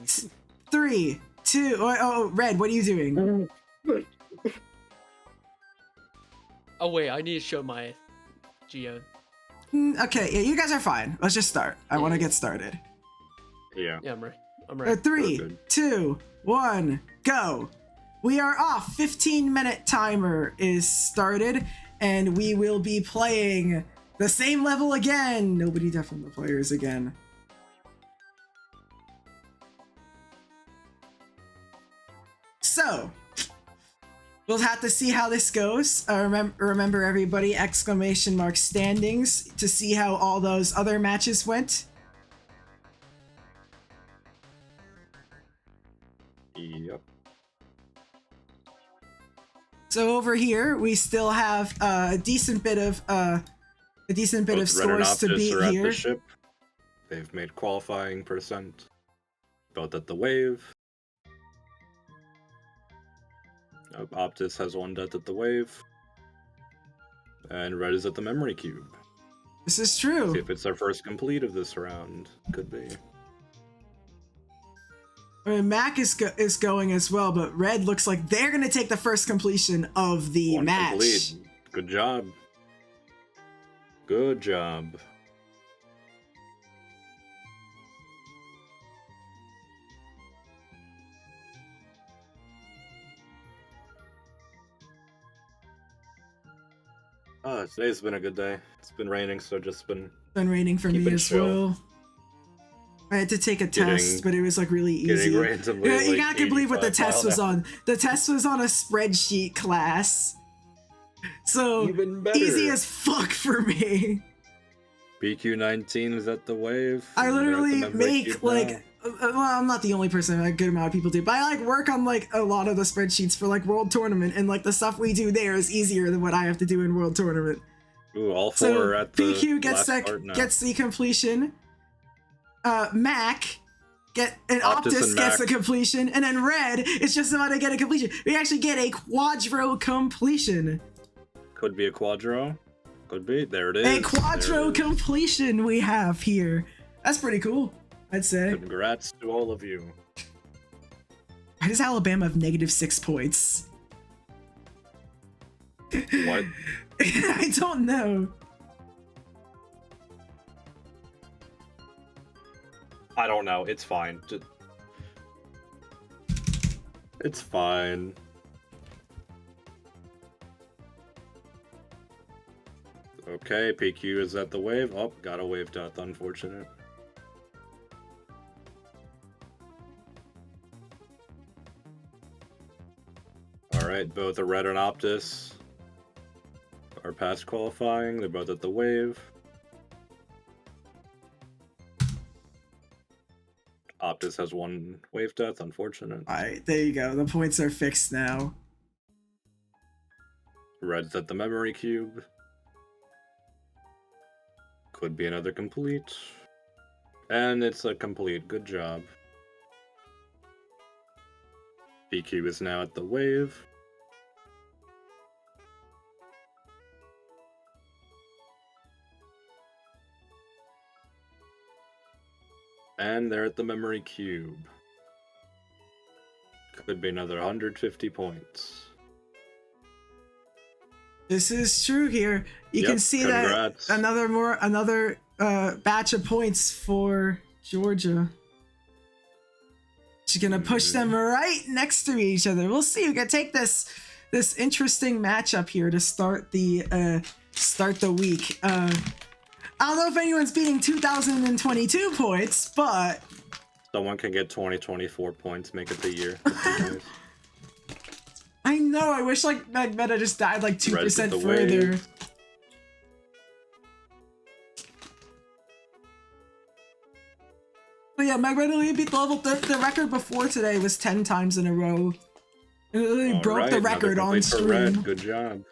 3, 2. Oh, Red, what are you doing? Oh wait, I need to show my geo. Okay, yeah, you guys are fine. Let's just start. I want to get started. Yeah. Yeah, I'm ready. I'm ready. 3, 2, 1, go. We are off. 15-minute timer is started, and we will be playing the same level again. Nobody deaf from the players again. So, we'll have to see how this goes. Remember everybody, exclamation mark standings to see how all those other matches went. Yep. So over here, we still have a decent bit of Both Red and scores to Optus beat are at here. the ship. They've made qualifying percent. Both at the wave. Optus has 1 death at the wave. And Red is at the memory cube. This is true. See if it's our first complete of this round. Could be. I mean, Mac is going as well, but Red looks like they're going to take the first completion of the 1 match. complete. Good job. Good job. Today's been a good day. It's been raining, so just been Raining for me keeping as chill. well. I had to take a test, but it was like really easy. randomly, Yeah, you like, gotta believe what the 85 test was miles on. The test was on a spreadsheet class. So Even better. easy as fuck for me. BQ19 is at the wave. I and they're at the literally memory make cube like now. well, I'm not the only person, a good amount of people do, but I like work on like a lot of the spreadsheets for like World Tournament, and like the stuff we do there is easier than what I have to do in World Tournament. Ooh, all 4 So are at the BQ gets last part now. gets the completion. Mac and Optus Optus and gets Mac. the completion, and then Red is just about to get a completion. We actually get a quadro completion. Could be a quadro. Could be. There it is. A quadro There it is. completion we have here. That's pretty cool, I'd say. Congrats to all of you. Why does Alabama have -6 points? What? I don't know. I don't know. It's fine. It's fine. Okay, PQ is at the wave. Oh, got a wave death. Unfortunate. Alright, both the Red and Optus are past qualifying. They're both at the wave. Optus has 1 wave death, unfortunate. Alright, there you go. The points are fixed now. Red's at the memory cube. Could be another complete. And it's a complete. Good job. BQ is now at the wave. And they're at the memory cube. Could be another 150 points. This is true here. You Yep, can see congrats. that another batch of points for Georgia. She's gonna push them right next to each other. We'll see. We can take this interesting matchup here to start the week. I don't know if anyone's beating 2022 points, but Someone can get 2024 points, make it the year. That'd be nice. I know. I wish like Magmeta just died like 2% Red's at the further. wave. But yeah, Magmeta beat the level. The record before today was 10 times in a row. It literally broke Alright, the another record on complete for Red. stream. Good job.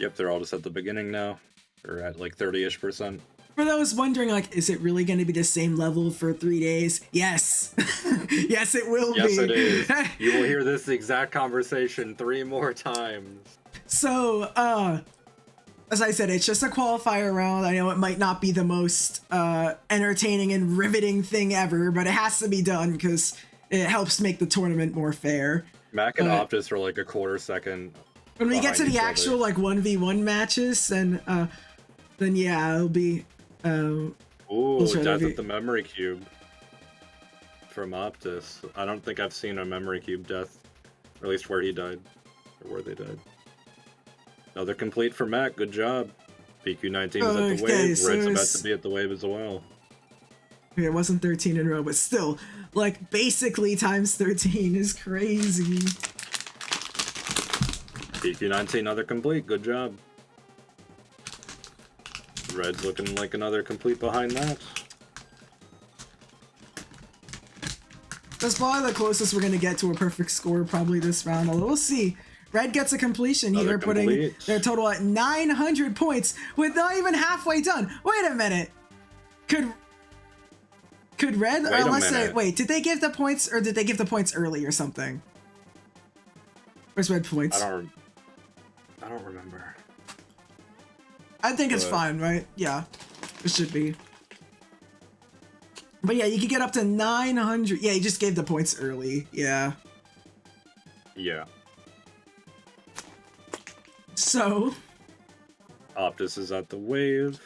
Yep, they're all just at the beginning now. Or at like 30-ish%. For those wondering, like, is it really going to be the same level for 3 days? Yes. Yes, it will be. Yes, it is. You will hear this exact conversation 3 more times. So, as I said, it's just a qualifier round. I know it might not be the most entertaining and riveting thing ever, but it has to be done because it helps make the tournament more fair. Mac and Optus are like a quarter second. When we get to the behind each actual other. like 1v1 matches, then yeah, it'll be. Ooh, try to death be- at the memory cube from Optus. I don't think I've seen a memory cube death, or at least where he died, or where they died. Another complete for Mac. Good job. PQ19 is at the Okay, wave. so Red's about it's- to be at the wave as well. It wasn't 13 in a row, but still, like basically times 13 is crazy. PQ19, another complete. Good job. Red's looking like another complete behind that. That's probably the closest we're gonna get to a perfect score probably this round. Although we'll see. Red gets a completion Another here, putting complete. their total at 900 points with not even halfway done. Wait a minute. Could Red, Wait a unless minute. wait, did they give the points or did they give the points early or something? Where's Red points? I don't remember. I think it's But- fine, right? Yeah, it should be. But yeah, you could get up to 900. Yeah, he just gave the points early. Yeah. Yeah. So, Optus is at the wave.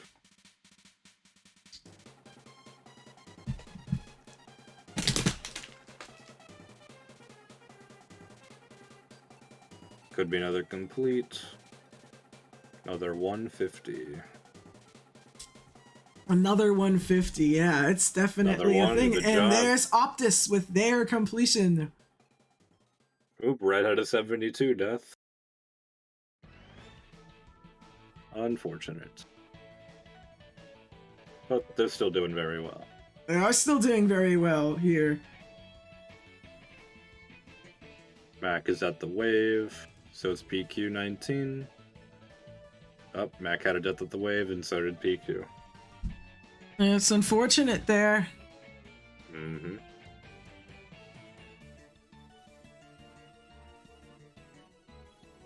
Could be another complete. Another 150. another 150. Yeah, it's definitely a one, thing. good And job. there's Optus with their completion. Oop, Red had a 72 death. Unfortunate. But they're still doing very well. They are still doing very well here. Mac is at the wave. So is PQ19. Oh, Mac had a death at the wave, and so did PQ. It's unfortunate there. Mm-hmm.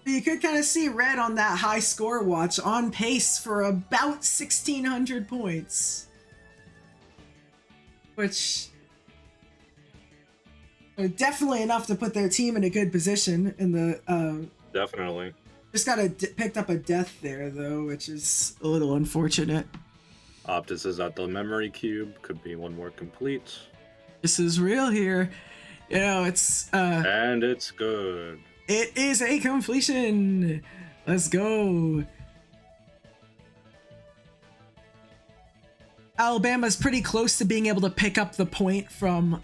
You could kind of see Red on that high score watch on pace for about 1,600 points. Which are definitely enough to put their team in a good position in the Definitely. just picked up a death there though, which is a little unfortunate. Optus is at the memory cube. Could be one more complete. This is real here. You know, it's And it's good. it is a completion. Let's go. Alabama's pretty close to being able to pick up the point from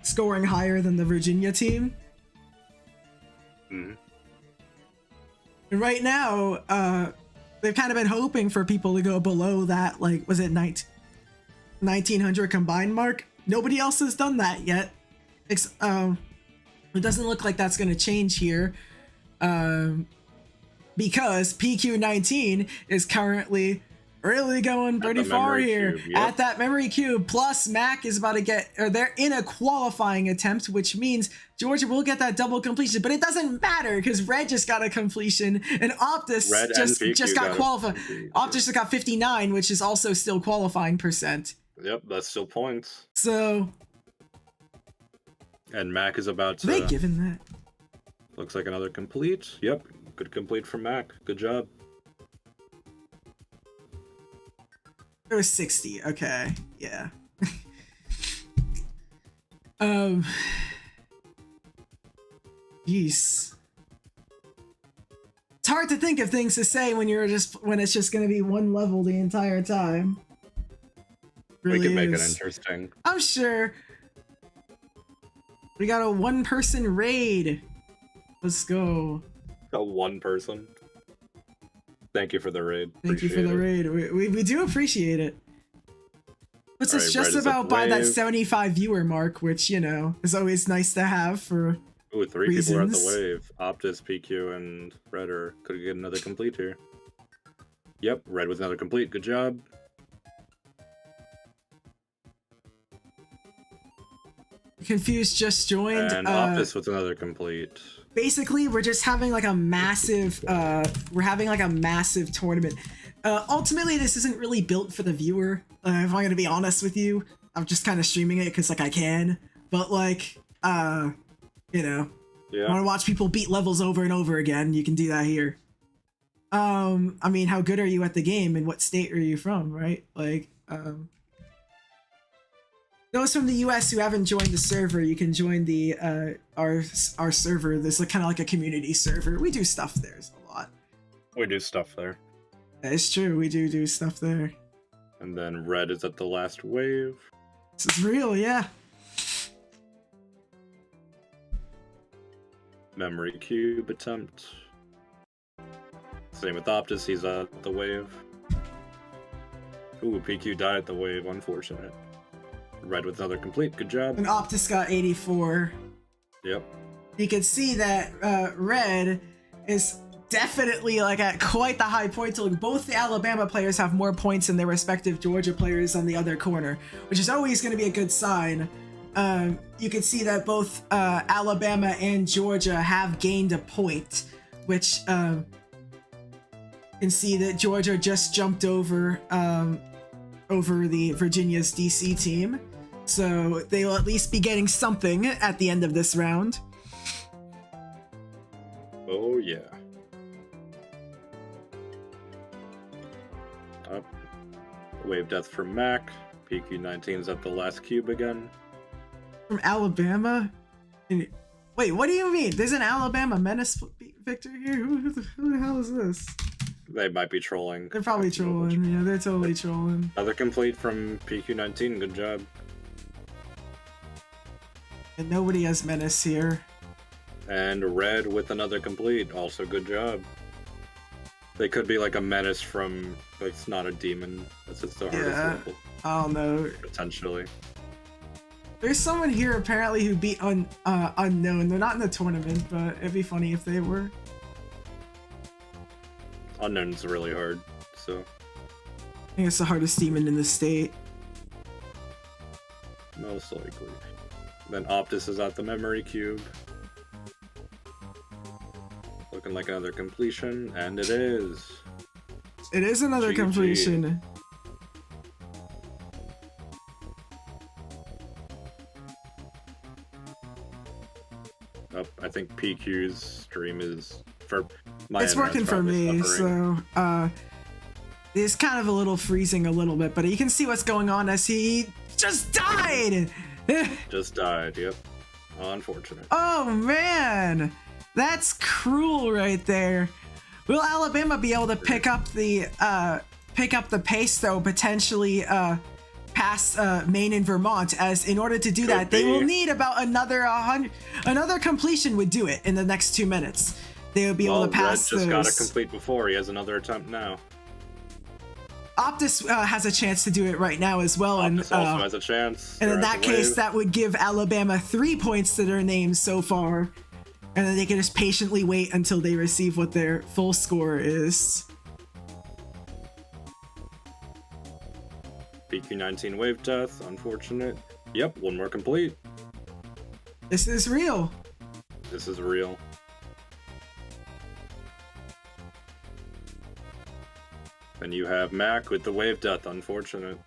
scoring higher than the Virginia team. Mhm. And right now, they've kind of been hoping for people to go below that, like, was it 1900 combined mark? Nobody else has done that yet. It doesn't look like that's going to change here. Because PQ19 is currently really going pretty the far memory here cube, yep. at that memory cube. Plus, Mac is about to get, or they're in a qualifying attempt, which means Georgia will get that double completion. But it doesn't matter because Red just got a completion and Optus Red and just PQ got got a qualified. complete, Optus just got 59, which is also still qualifying percent. Yep, that's still points. So, And Mac is about to. they given that. Looks like another complete. Yep, good complete from Mac. Good job. It was 60. Okay, yeah. Jeez. It's hard to think of things to say when it's just gonna be one level the entire time. We Really can make it is. interesting. I'm sure. We got a one-person raid. Let's go. A one person. Thank you for the raid. Thank you for the Appreciate raid. We do appreciate it. Puts us Alright, just Red is at about the by that wave. 75 viewer mark, which, you know, is always nice to have for Ooh, three people are at the reasons. wave. Optus, PQ, and Red could get another complete here. Yep, Red with another complete. Good job. Confused just joined. And Optus with another complete. Basically, we're just having like a massive tournament. Ultimately, this isn't really built for the viewer. If I'm gonna be honest with you, I'm just kind of streaming it because like I can. But like, you know, Yeah. I want to watch people beat levels over and over again. You can do that here. I mean, how good are you at the game, and what state are you from, right? Like, those from the U.S. who haven't joined the server, you can join the our server. There's like kind of like a community server. We do stuff there a lot. We do stuff there. It's true. We do stuff there. And then Red is at the last wave. This is real, yeah. Memory cube attempt. Same with Optus, he's at the wave. Ooh, PQ died at the wave, unfortunate. Red with another complete, good job. And Optus got 84. Yep. You can see that Red is definitely like at quite the high point total. Both the Alabama players have more points than their respective Georgia players on the other corner, which is always going to be a good sign. You can see that both Alabama and Georgia have gained a point, which you can see that Georgia just jumped over the Virginia's DC team. So they will at least be getting something at the end of this round. Oh yeah. Up. Wave death for Mac. PQ19's at the last cube again. From Alabama? Wait, what do you mean? There's an Alabama Menace victor here? Who the hell is this? They might be trolling. They're probably trolling. Yeah, they're totally trolling. Another complete from PQ19, good job. And nobody has Menace here. And Red with another complete, also good job. They could be like a Menace from, like, it's not a demon. That's just the hardest level. I don't know. Potentially. There's someone here apparently who beat Unknown. They're not in the tournament, but it'd be funny if they were. Unknown's really hard, so. I think it's the hardest demon in the state. Most likely. Then Optus is at the memory cube. Looking like another completion, and it is. It is another GG. completion. I think PQ's stream is for my It's working for me, so it's kind of a little freezing a little bit, but you can see what's going on as he just died. Just died, yep. Unfortunate. Oh man, that's cruel right there. Will Alabama be able to pick up the pace though, potentially past Maine and Vermont? As in order to do that, they will need about another 100. Another completion would do it in the next 2 minutes. They would be able to pass Red just got a those. complete before. He has another attempt now. Optus has a chance to do it right now as well, and Optus also has a chance. and in They're that at the case, wave. that would give Alabama 3 points to their name so far, and then they can just patiently wait until they receive what their full score is. PQ19 wave death, unfortunate. Yep, one more complete. This is real. This is real. And you have Mac with the wave death, unfortunate.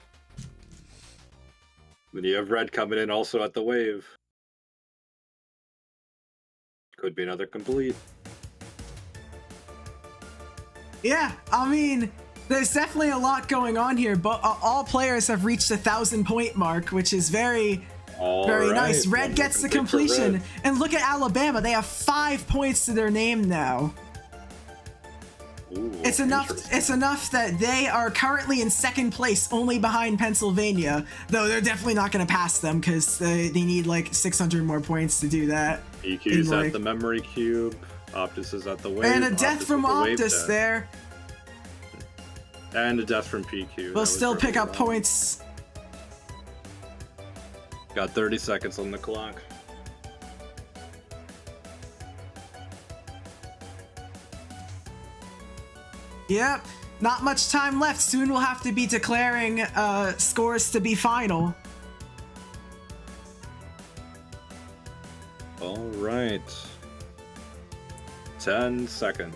Then you have Red coming in also at the wave. Could be another complete. Yeah, I mean, there's definitely a lot going on here, but all players have reached the 1,000-point mark, which is very nice. Red gets the completion, and look at Alabama. They have 5 points to their name now. Ooh, It's enough that they are currently in second place, only behind Pennsylvania. Though they're definitely not going to pass them because they need like 600 more points to do that. EQ's at the memory cube. Optus is at the wave. And a death Optus from with the wave Optus death. there. And a death from PQ. We'll That was still pick really up low. points. Got 30 seconds on the clock. Yep. Not much time left. Soon we'll have to be declaring scores to be final. All right. 10 seconds.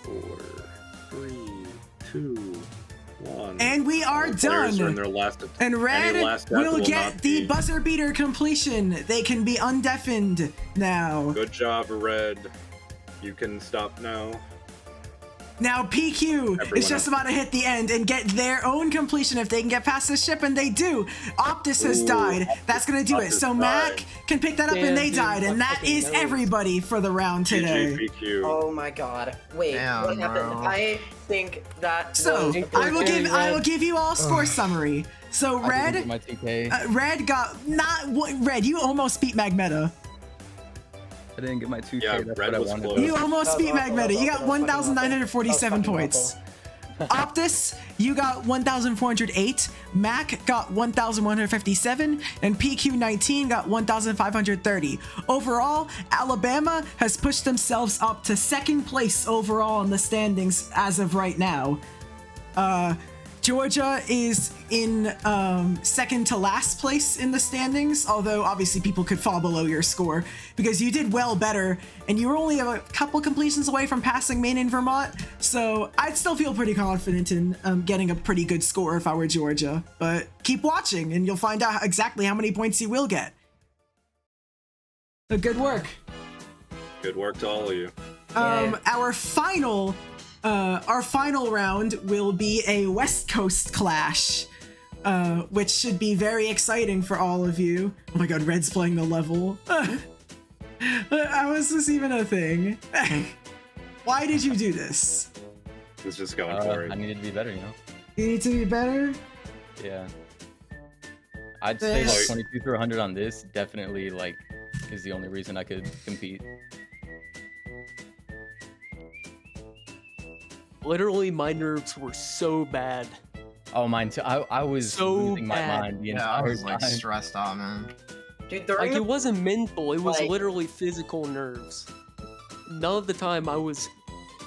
4, 3, 2, 1. And we are All players done. are in their last And Red any last death will get not the be- buzzer beater completion. They can be undeafened now. Good job, Red. You can stop now. Now PQ Everyone is just about to hit the end and get their own completion if they can get past the ship, and they do. Optus has Ooh, died. That's gonna do it. Optus So died. Mac can pick that up, Damn, and they dude, died, and my that fucking is nose. everybody for the round today. GGPQ. Oh my god. Wait, Damn, what happened? bro. I think that So was a I will very give you all a score summary. So I didn't get Red, my 2K. Red got not Red. You almost beat Magmeta. I didn't get my 2K. Yeah, That's Red what I was wanted. close. You almost That was beat awful, Magmeta. that was You awful, got that was fucking 1,947 awful. That was points. fucking Optus, you got 1,408. Mac got 1,157, and PQ19 got 1,530. Overall, Alabama has pushed themselves up to second place overall in the standings as of right now. Georgia is in second to last place in the standings, although obviously people could fall below your score because you did well better and you were only a couple completions away from passing Maine and Vermont. So I'd still feel pretty confident in getting a pretty good score if I were Georgia. But keep watching and you'll find out exactly how many points you will get. So good work. Good work to all of you. Our final round will be a West Coast clash, which should be very exciting for all of you. Oh my god, Red's playing the level. How is this even a thing? Why did you do this? It's just going for it. I needed to be better, you know? You need to be better? Yeah. I'd say like This- 22 through 100 on this definitely like is the only reason I could compete. Literally, my nerves were so bad. Oh, mine too. I was So losing my bad. mind the Yeah, I entire was like time. stressed out, man. Dude, Like, during it wasn't mental, it was like- literally physical nerves. None of the time I was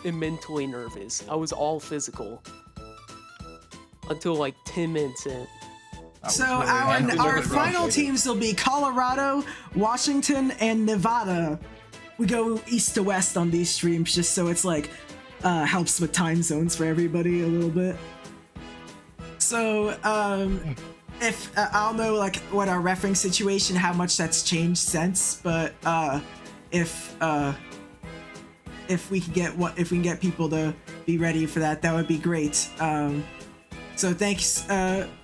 mentally nervous. I was all physical. Until like 10 minutes in. So our final teams will be Colorado, Washington, and Nevada. We go east to west on these streams just so it's like helps with time zones for everybody a little bit. So if I'll know like what our refereeing situation, how much that's changed since, but if we can get people to be ready for that, that would be great. So thanks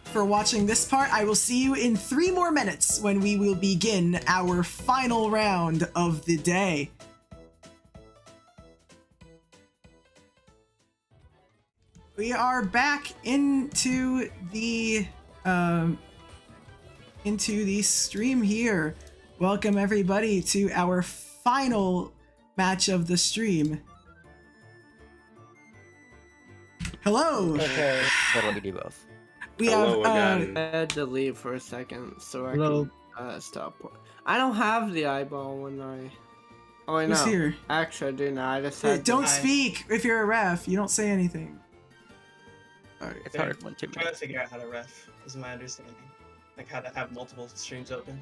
for watching this part. I will see you in 3 more minutes when we will begin our final round of the day. We are back into the stream here. Welcome everybody to our final match of the stream. Hello. Okay. Let me do both. We Hello have again. I had to leave for a second so I Hello. can stop. I don't have the eyeball when I. Oh, I know. who's here? Actually, I do now. I just Hey, had. don't speak if you're a ref. You don't say anything. Alright. It's hard when too I'm trying many. to figure out how to ref, is my understanding. Like how to have multiple streams open.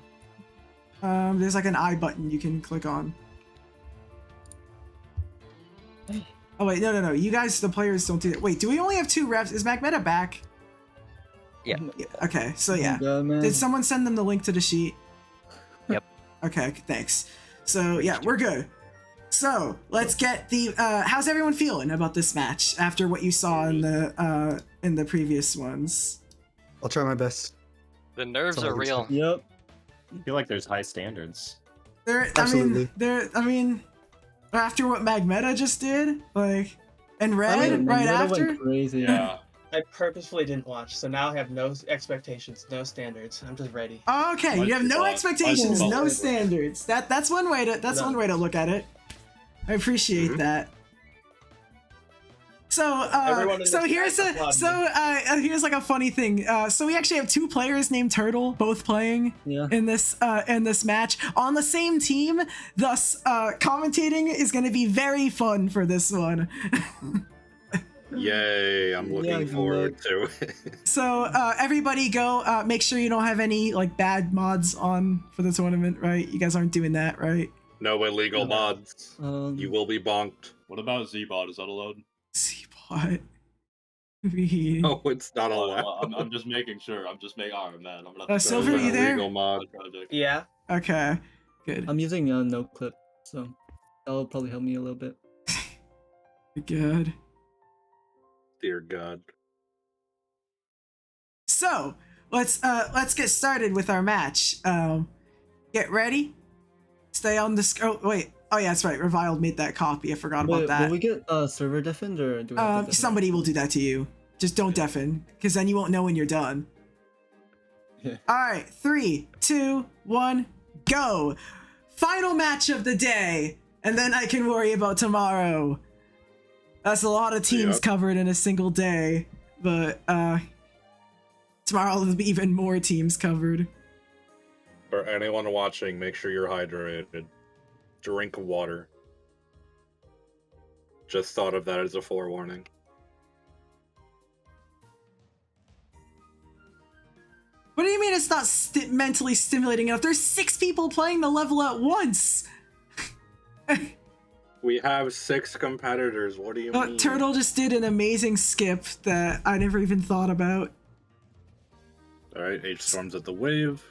There's like an I button you can click on. Oh wait, no. You guys, the players, don't do that. Wait, do we only have 2 refs? Is Magmeta back? Yeah. Okay, so yeah. Did someone send them the link to the sheet? Yep. Okay, thanks. So yeah, we're good. So let's get the. How's everyone feeling about this match after what you saw in the previous ones? I'll try my best. The nerves are real. Yep. I feel like there's high standards. Absolutely. I mean, after what Magmeta just did, like, and Red right after. Crazy. Yeah. I purposefully didn't watch, so now I have no expectations, no standards. I'm just ready. Okay, you have no expectations, no Wonderful. standards. That's one way to one way to look at it. I appreciate that. Everyone in So the here's chat applaud me. here's like a funny thing. So we actually have two players named Turtle, both playing in this match on the same team. Thus, commentating is going to be very fun for this one. Yay! I'm looking forward to it. So everybody go. Make sure you don't have any like bad mods on for the tournament, right? You guys aren't doing that, right? No illegal mods. You will be bonked. What about Z-Bot? Is that allowed? Z-Bot. No, it's not allowed. I'm just making sure. I'm just making. Oh man, I'm gonna. Silver, you there? Illegal mod. Yeah. Okay. Good. I'm using a no clip, so that'll probably help me a little bit. Good. Dear God. So let's get started with our match. Get ready. Stay on the oh wait. Oh yeah, that's right. Reviled made that copy. I forgot about that. Will we get server deafened or do we have to deafen? Somebody will do that to you. Just don't deafen, because then you won't know when you're done. Yeah. All right, 3, 2, 1, go. Final match of the day, and then I can worry about tomorrow. That's a lot of teams covered in a single day, but tomorrow there'll be even more teams covered. For anyone watching, make sure you're hydrated. Drink water. Just thought of that as a forewarning. What do you mean it's not mentally stimulating enough? There's 6 people playing the level at once. We have 6 competitors. What do you mean? Turtle just did an amazing skip that I never even thought about. Alright, H-Storm's at the wave.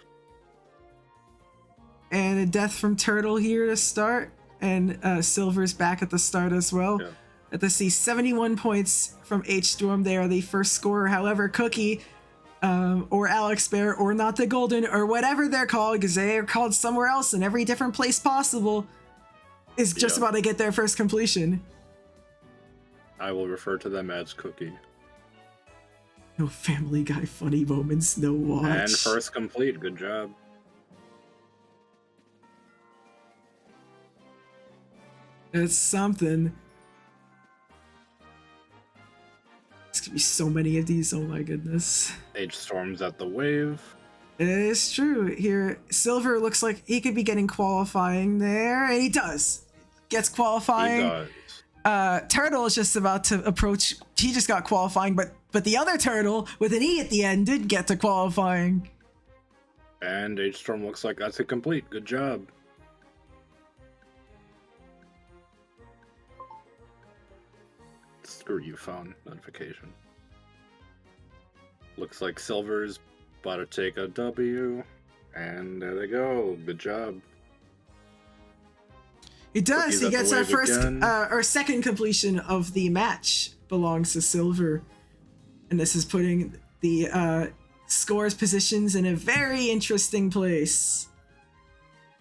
And a death from Turtle here to start. And Silver's back at the start as well. Yeah. At the C, 71 points from H-Storm. They are the first scorer. However, Cookie or Alex Bear or Not the Golden or whatever they're called, because they are called somewhere else in every different place possible, is just about to get their first completion. I will refer to them as Cookie. No Family Guy funny moments, no watch. And first complete, good job. It's something. There's gonna be so many of these, oh my goodness. H-Storm's at the wave. It is true. Here, Silver looks like he could be getting qualifying there, and he does. Gets qualifying. He does. Turtle is just about to approach. He just got qualifying, but the other Turtle with an E at the end did get to qualifying. And H-Storm looks like that's a complete. Good job. Screw you, phone notification. Looks like Silver's about to take a W. And there they go. Good job. He does. Cookie's He at the gets our wave first again. or second completion of the match belongs to Silver. And this is putting the scores positions in a very interesting place.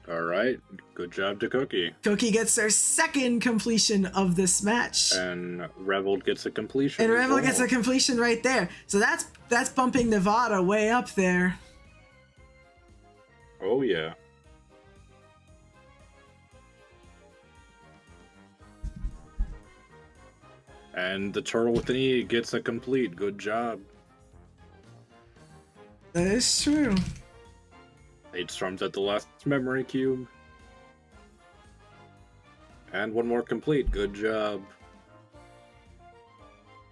Alright. Good job to Cookie. Cookie gets their second completion of this match. And Revel gets a completion. And as Revel well. gets a completion right there. So that's bumping Nevada way up there. Oh, yeah. And the Turtle with an E gets a complete. Good job. That is true. H-Storm's at the last memory cube. And one more complete. Good job.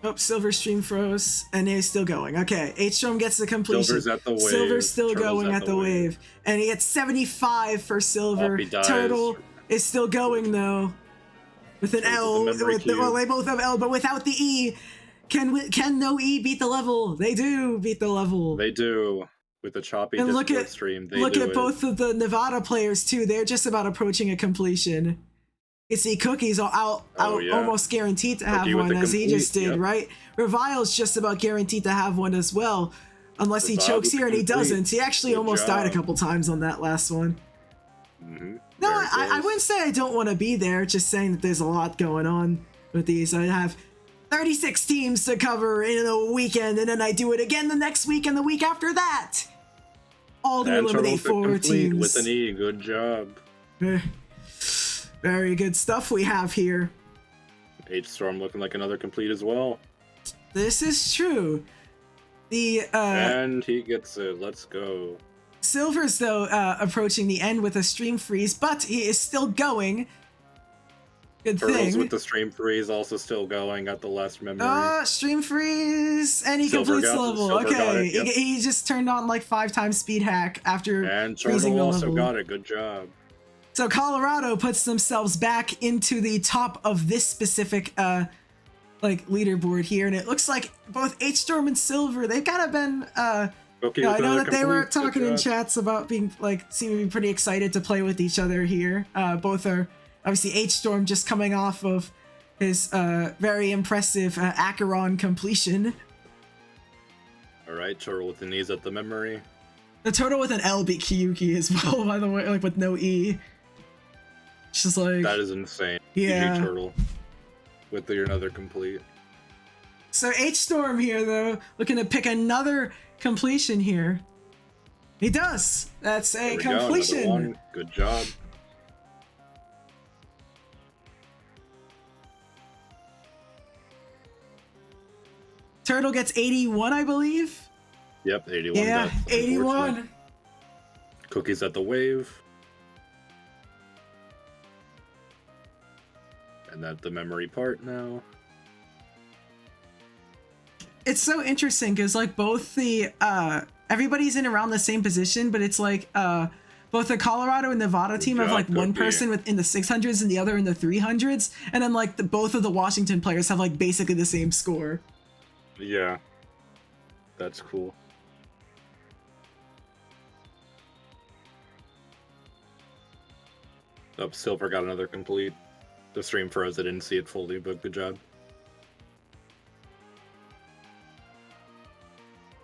Oh, Silver stream froze, and he's still going. Okay, H-Storm gets the completion. Silver's at the wave. Silver's still Turtle's going at the wave. And he gets 75 for Silver. Poppy dies. Turtle is still going, though. With an L. Well, they both have L, but without the E. Can no E beat the level? They do beat the level. They do. With the choppy And Discord stream, they look do at it. both of the Nevada players, too. They're just about approaching a completion. You see, Cookie's almost guaranteed to have Cookie with one, a as he just complete, did, yep. right? Revile's just about guaranteed to have one as well. Unless he Revile chokes with here, and he complete. doesn't. He actually Good almost died a job. couple times on that last one. Mm-hmm. No, Very I close. wouldn't say I don't want to be there, just saying that there's a lot going on with these. I have 36 teams to cover in a weekend, and then I do it again the next week and the week after that. All to And Turtle eliminate with a 4 complete teams. With an E. Good job. Very good stuff we have here. H-Storm looking like another complete as well. This is true. The and he gets it. Let's go. Silver's though approaching the end with a stream freeze, but he is still going. Good Turtles thing. with the stream freeze also still going at the last memory. Stream freeze, and he Silver completes the got- level. Silver got Okay, it, yep. he just turned on like 5 times speed hack after And freezing Turtle the also level. got it. Good job. So Colorado puts themselves back into the top of this specific like leaderboard here, and it looks like both H-Storm and Silver, they've kind of been Okay, you know, I with know another that they were complete. Good talking in job. chats about being like seem to be pretty excited to play with each other here. Both are obviously H-Storm just coming off of his very impressive Acheron completion. All right, Turtle with the knees at the memory. The Turtle with an L beat Kiyuki as well, by the way, like with no E. It's just like That is insane. Yeah. GG Turtle with another complete. So H-Storm here though, looking to pick another completion here. He does. That's a There we go, another completion. one. Good job. Turtle gets 81, I believe. Yep, 81. Yeah, deaths, 81. unfortunately. Cookies at the wave. And at the memory part now. It's so interesting because like both the everybody's in around the same position, but it's like both the Colorado and Nevada team have job, like one Cookie. person in the 600s and the other in the 300s, and then like both of the Washington players have like basically the same score. Yeah. That's cool. Oh, Silver got another complete. The stream froze. I didn't see it fully, but good job.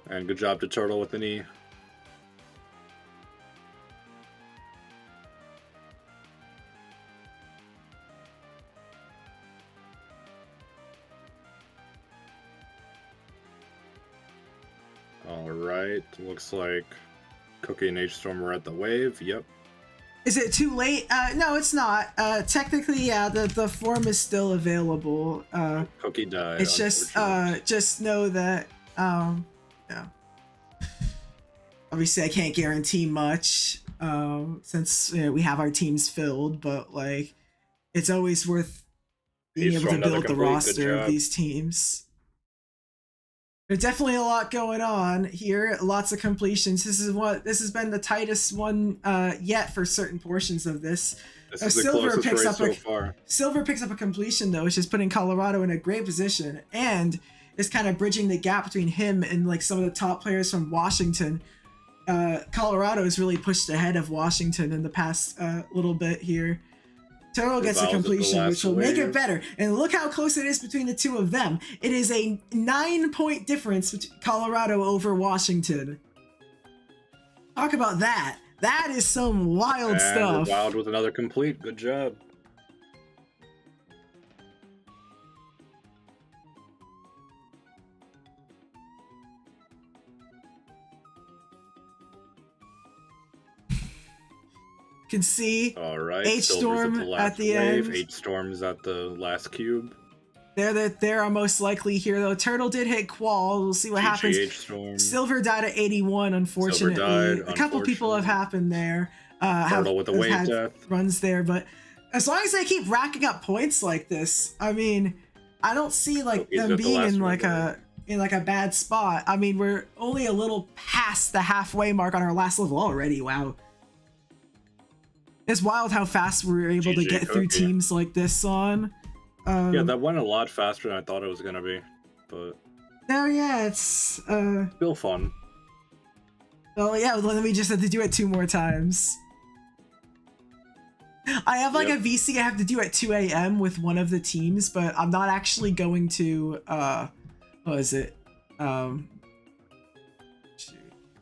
And good job to Turtle with an E. All right, looks like Cookie and H-Storm are at the wave. Yep. Is it too late? No, it's not. Technically, yeah, the form is still available. Cookie died. It's just know that yeah. Obviously I can't guarantee much since we have our teams filled, but like it's always worth being able to H-Storm, another build the complete. Good roster of job. these teams. There's definitely a lot going on here. Lots of completions. This has been the tightest one yet for certain portions of this. This is the closest race so far. Silver picks up a completion though, which is putting Colorado in a great position and is kind of bridging the gap between him and like some of the top players from Washington. Colorado has really pushed ahead of Washington in the past little bit here. Turtle gets a Revolves at the completion, last which will make it wave. better. And look how close it is between the two of them. It is a 9-point difference between Colorado over Washington. Talk about that. That is some wild And stuff. Wild with another complete. Good job. You can see All right. H-Storm Silver's at the wave. end. H-Storm's at the last cube. They're our most likely here though. Turtle did hit Qual. We'll see what happens. H-Storm. Silver died at 81, unfortunately. died, a couple people have happened there. Turtle with a have wave had death. runs there, but as long as they keep racking up points like this, I mean, I don't see like He's them at the being last in one, like a bad spot. I mean, we're only a little past the halfway mark on our last level already. Wow. It's wild how fast we're able to GG get through Cookie. teams like this on. Yeah, that went a lot faster than I thought it was gonna be, but No, yeah, it's still fun. well, yeah, then we just have to do it 2 more times. I have like Yep. a VC I have to do at 2 a.m. with one of the teams, but I'm not actually going to what is it?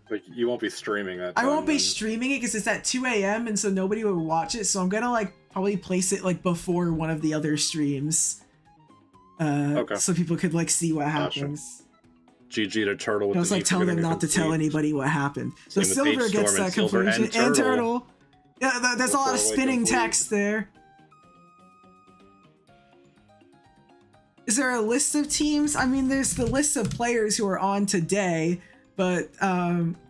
But you won't be streaming that. I won't time, be then. streaming it because it's at 2 a.m. and so nobody would watch it, so I'm gonna like probably place it like before one of the other streams. Okay. So people could like see what Gotcha. happens. GG to Turtle with I was the like knee for telling them getting a not to tell complete. anybody what happened. So Same with Silver H-Storm gets and that Silver and conclusion and Turtle. Turtle. Yeah, there's a lot of Before we spinning complete. text there. Is there a list of teams? I mean, there's the list of players who are on today, but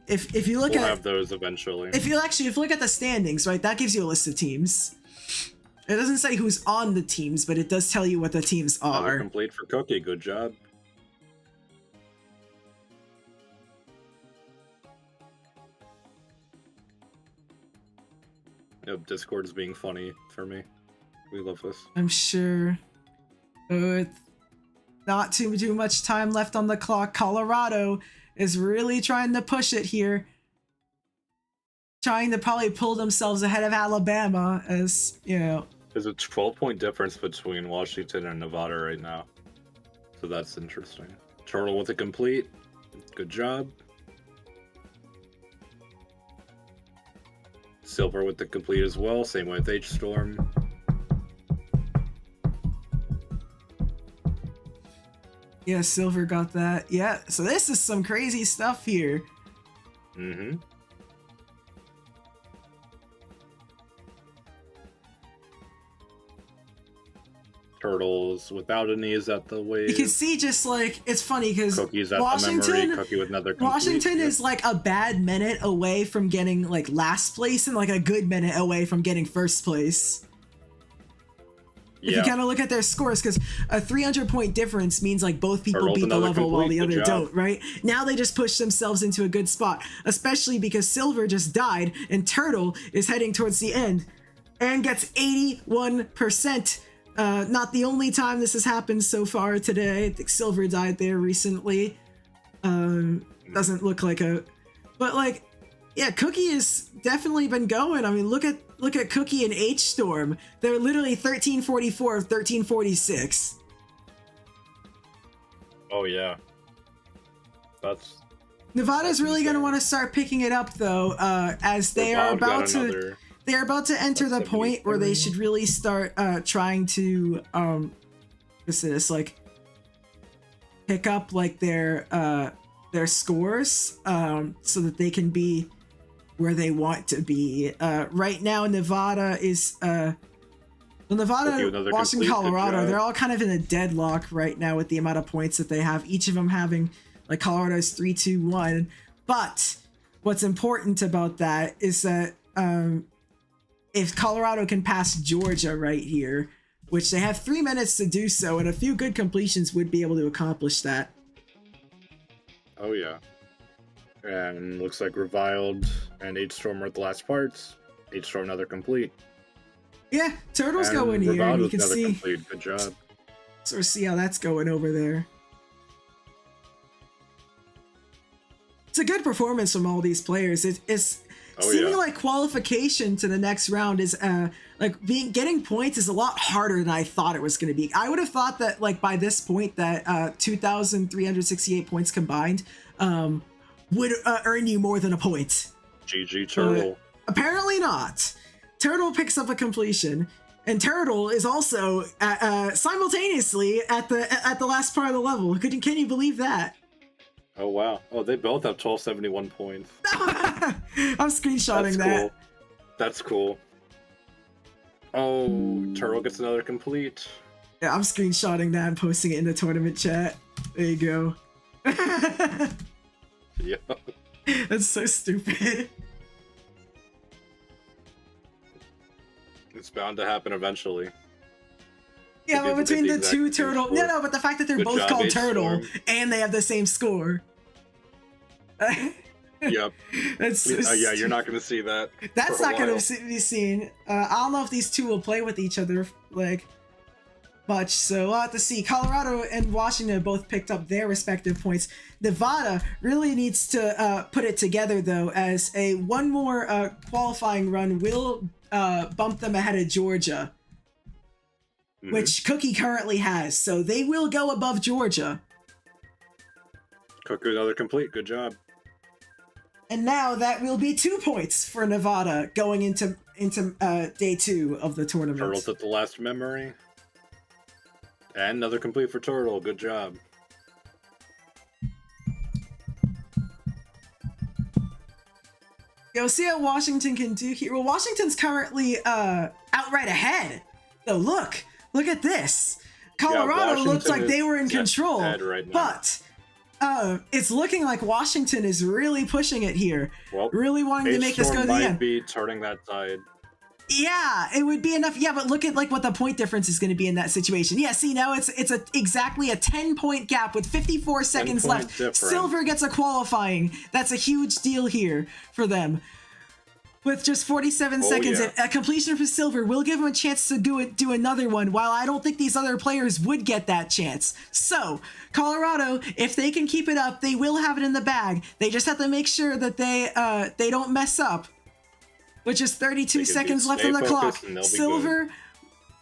if you look We'll at have those eventually. if you look at the standings, right, that gives you a list of teams. It doesn't say who's on the teams, but it does tell you what the teams Another are. complete for Cookie. Good job. Yep, Discord's being funny for me. We love this. I'm sure. With not too much time left on the clock, Colorado is really trying to push it here. Trying to probably pull themselves ahead of Alabama, as, you know. There's a 12-point difference between Washington and Nevada right now. So that's interesting. Turtle with a complete. Good job. Silver with the complete as well. Same with H-Storm. Yeah, Silver got that. Yeah, so this is some crazy stuff here. Mm-hmm. Turtles without a knee is at the wave. You can see just like, it's funny because Cookie's at the memory. Cookie with another complete. Washington Yep. is like a bad minute away from getting like last place and like a good minute away from getting first place. If you kind of look at their scores, because a 300-point difference means like both people Turtles beat the another level while the complete. other Good job. don't, right? Now they just push themselves into a good spot, especially because Silver just died and Turtle is heading towards the end and gets 81%. Not the only time this has happened so far today. I think Silver died there recently. Doesn't look like a... But like, yeah, Cookie has definitely been going. I mean, look at Cookie and H-Storm. They're literally 1344 of 1346. Oh yeah. That's Nevada's really going to want to start picking it up though, as they are about to... They're about to enter the point where they should really start trying to like pick up like their scores so that they can be where they want to be. Right now, Nevada is Nevada, Washington, Colorado. They're all kind of in a deadlock right now with the amount of points that they have. Each of them having like Colorado's 3-2-1. But what's important about that is that if Colorado can pass Georgia right here, which they have 3 minutes to do so, and a few good completions would be able to accomplish that. Oh yeah. And looks like Reviled and H-Storm are at the last parts. H-Storm another complete. Yeah, Turtle's And going here, and Reviled you with can another see complete. Good job. sort of see how that's going over there. It's a good performance from all these players. It's seeming like qualification to the next round is like getting points is a lot harder than I thought it was going to be. I would have thought that like by this point that 2,368 points combined would earn you more than a point. GG Turtle. Apparently not. Turtle picks up a completion, and Turtle is also simultaneously at the last part of the level. Can you believe that? Oh wow. Oh, they both have 1271 points. I'm screenshotting That's that. cool. That's cool. Oh, Turtle gets another complete. Yeah, I'm screenshotting that and posting it in the tournament chat. There you go. Yeah. That's so stupid. It's bound to happen eventually. Yeah, They but did between the exact two same Turtle... score. No, but the fact that they're Good both job, called H-Storm. Turtle and they have the same score. Yep. That's so Yeah, you're not going to see that. That's for a not going while. to be seen. I don't know if these two will play with each other like much, so we'll have to see. Colorado and Washington both picked up their respective points. Nevada really needs to put it together though, as one more qualifying run will bump them ahead of Georgia, which Cookie currently has, so they will go above Georgia. Cookie another complete. Good job. And now that will be 2 points for Nevada going into day 2 of the tournament. Turtle's at the last memory. And another complete for Turtle. Good job. You'll see what Washington can do here. Well, Washington's currently outright ahead. So look at this. Colorado looked like they were in control, right now. but it's looking like Washington is really pushing it here, Well, really wanting to make this go to the might end. be turning that tide. Yeah, it would be enough. Yeah, but look at like what the point difference is going to be in that situation. Yeah, see now it's exactly a 10-point gap with 54 seconds left. Difference. Silver gets a qualifying. That's a huge deal here for them. With just 47 seconds, a completion for Silver will give him a chance to do another one, while I don't think these other players would get that chance. So, Colorado, if they can keep it up, they will have it in the bag. They just have to make sure that they don't mess up. With just 32 seconds left on the clock. Silver,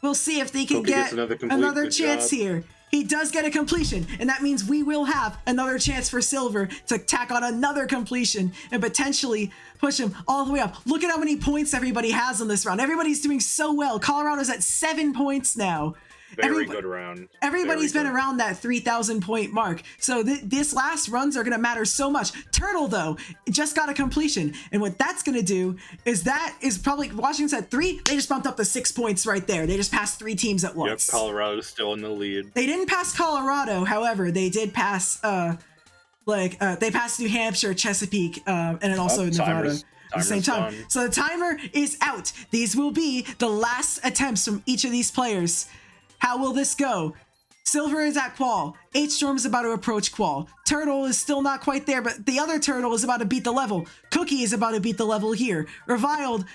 we'll see if they can get another chance here. He does get a completion, and that means we will have another chance for Silver to tack on another completion and potentially push him all the way up. Look at how many points everybody has on this round. Everybody's doing so well. Colorado's at 7 points now. Very good round. Everybody's been around that 3,000 point mark. So this last runs are going to matter so much. Turtle, though, just got a completion. And what that's going to do is probably Washington's at 3. They just bumped up to 6 points right there. They just passed 3 teams at once. Yep, Colorado's still in the lead. They didn't pass Colorado. However, they did pass, they passed New Hampshire, Chesapeake, and then also Nevada. At the same time. Done. So the timer is out. These will be the last attempts from each of these players. How will this go? Silver is at Qual. H-Storm is about to approach Qual. Turtle is still not quite there, but the other Turtle is about to beat the level. Cookie is about to beat the level here. Reviled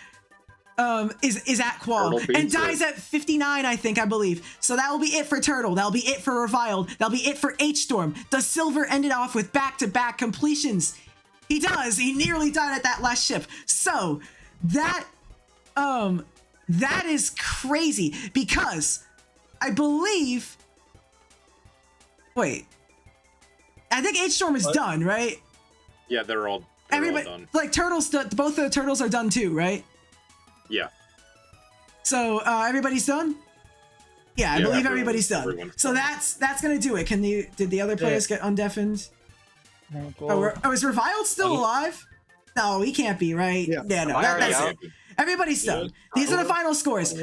is at Qual and dies at 59, I believe. So that will be it for Turtle. That'll be it for Reviled. That'll be it for H-Storm. Does Silver end it off with back-to-back completions? He does. He nearly died at that last ship. So that is crazy because I believe. Wait. I think H-Storm is done, right? Yeah, they're all done. Like Turtles, both the Turtles are done too, right? Yeah. So everybody's done. Yeah, I believe everybody's done. So that's gonna do it. Did the other players get undeafened? Is Reviled still alive? No, he can't be, right? Yeah, no, that's it. Everybody's done. These are the final scores.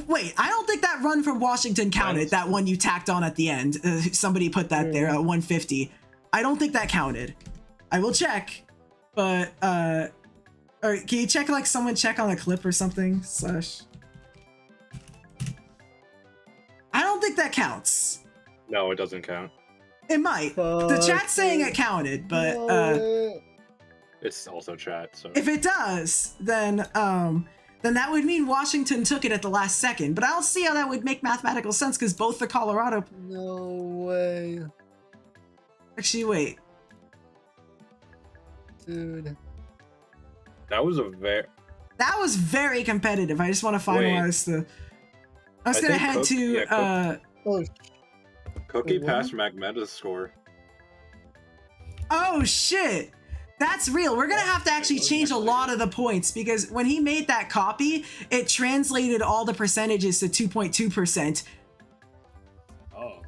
Wait, I don't think that run from Washington counted, that one you tacked on at the end. Somebody put that there at 150. I don't think that counted. I will check, but, or can you check, like, someone check on a clip or something? I don't think that counts. No, it doesn't count. It might. The chat's saying it counted, but, it's also chat, so. If it does, then that would mean Washington took it at the last second. But I don't see how that would make mathematical sense because both the Colorado. No way. Actually, wait. Dude. That was very competitive. I just want to finalize I was gonna head to. Cookie passed Magmeta's score. Oh shit! That's real. We're gonna have to actually change a lot of the points because when he made that copy, it translated all the percentages to 2.2%. Oh.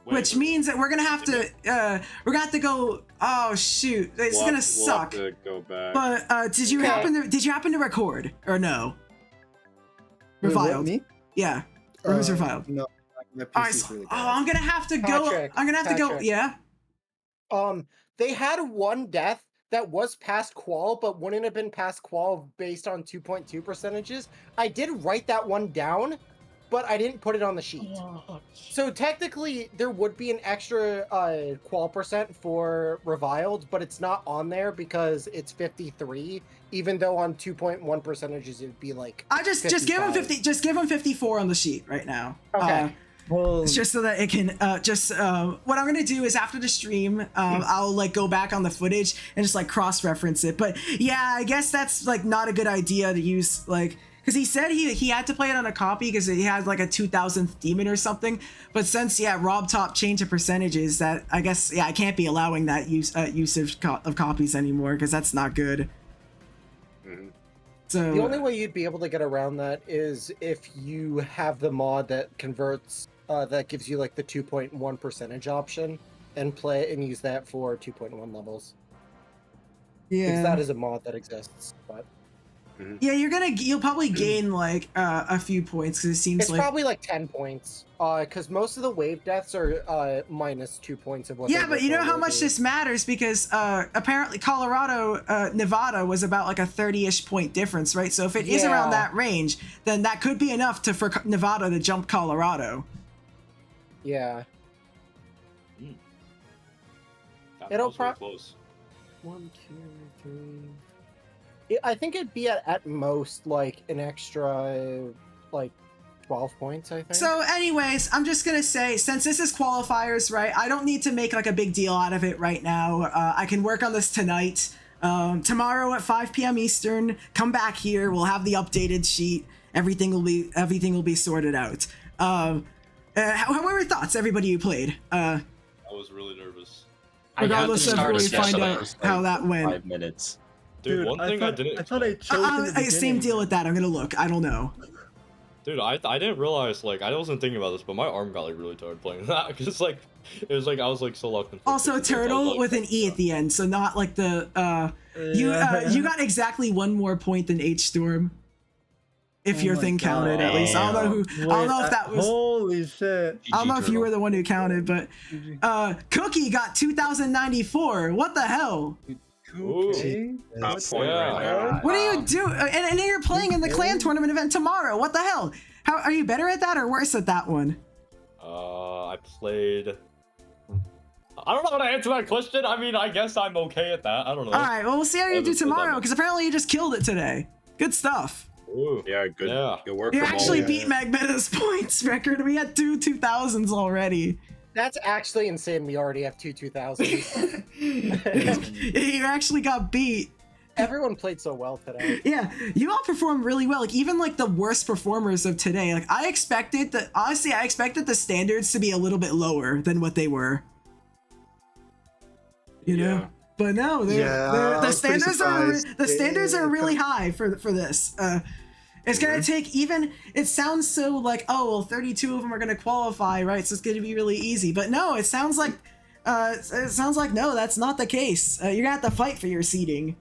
Which means that we're gonna have to go. Oh shoot! It's gonna suck. We'll have to go back. But did you happen to record or no? Reviled. Me? Yeah. Or who's reviled? No. All right, so, I'm gonna have to go. I'm gonna have to go. Yeah. They had one death that was past qual, but wouldn't have been past qual based on 2.2 percentages. I did write that one down, but I didn't put it on the sheet. So technically, there would be an extra qual percent for Reviled, but it's not on there because it's 53. Even though on 2.1 percentages, it'd be like. I just give him 50. Just give him 54 on the sheet right now. Okay. It's just so that it can what I'm gonna do is after the stream I'll like go back on the footage and just like cross-reference it. But yeah, I guess that's like not a good idea to use, like, because he said he had to play it on a copy because he had like a 2000th demon or something. But since Rob Top changed the percentages, that I guess I can't be allowing that usage of copies anymore because that's not good. So the only way you'd be able to get around that is if you have the mod that converts that gives you like the 2.1 percentage option and play and use that for 2.1 levels. Yeah, because that is a mod that exists. But Yeah, you'll probably gain like a few points because it seems It's like probably like 10 points. Because most of the wave deaths are -2 points of what. Yeah, they but you know how normally much do. this matters because apparently Colorado, Nevada was about like a 30-ish point difference, right? So if it is around Yeah. that range, then that could be enough for Nevada to jump Colorado. Yeah. That It'll was really close. 1, 2, 3. I think it'd be at most like an extra like 12 points, I think. So anyways, I'm just gonna say, since this is qualifiers, right, I don't need to make like a big deal out of it right now. I can work on this tonight. Tomorrow at 5 p.m. Eastern, come back here, we'll have the updated sheet. Everything will be sorted out. How were your thoughts, everybody who played? I was really nervous. Regardless of where we find out how that went. 5 minutes. Dude, one thing I didn't. I thought I chose in the Same beginning. deal with that. I'm gonna look. I don't know. Dude, I didn't realize, like, I wasn't thinking about this, but my arm got, like, really tired playing that, because, like, it was, like, I was, like, so locked in. Also, turtle with an E at the end, so not like the, you got exactly one more point than H-Storm. If your thing counted, at least. I don't know if that was... Holy shit. I don't know if you were the one who counted, but, Cookie got 2,094. What the hell? Top point right now. What are you doing? And you're playing in the clan tournament event tomorrow. What the hell? How are you better at that or worse at that one? I played. I don't know how to answer that question. I mean, I guess I'm okay at that. I don't know. All right. Well, we'll see how you do tomorrow because apparently you just killed it today. Good stuff. Ooh. Yeah, good. Yeah. Good work. You from actually all. beat Magmeta's points record. We had 2000s already. That's actually insane. We already have 2 2000s. You actually got beat. Everyone played so well today. Yeah, you all performed really well. Like even like the worst performers of today. Like I expected the standards to be a little bit lower than what they were. You know, but no, the standards are really high for this. It's gonna take even. It sounds so like, oh well, 32 of them are gonna qualify, right? So it's gonna be really easy. But no, it sounds like no, that's not the case. You're gonna have to fight for your seeding,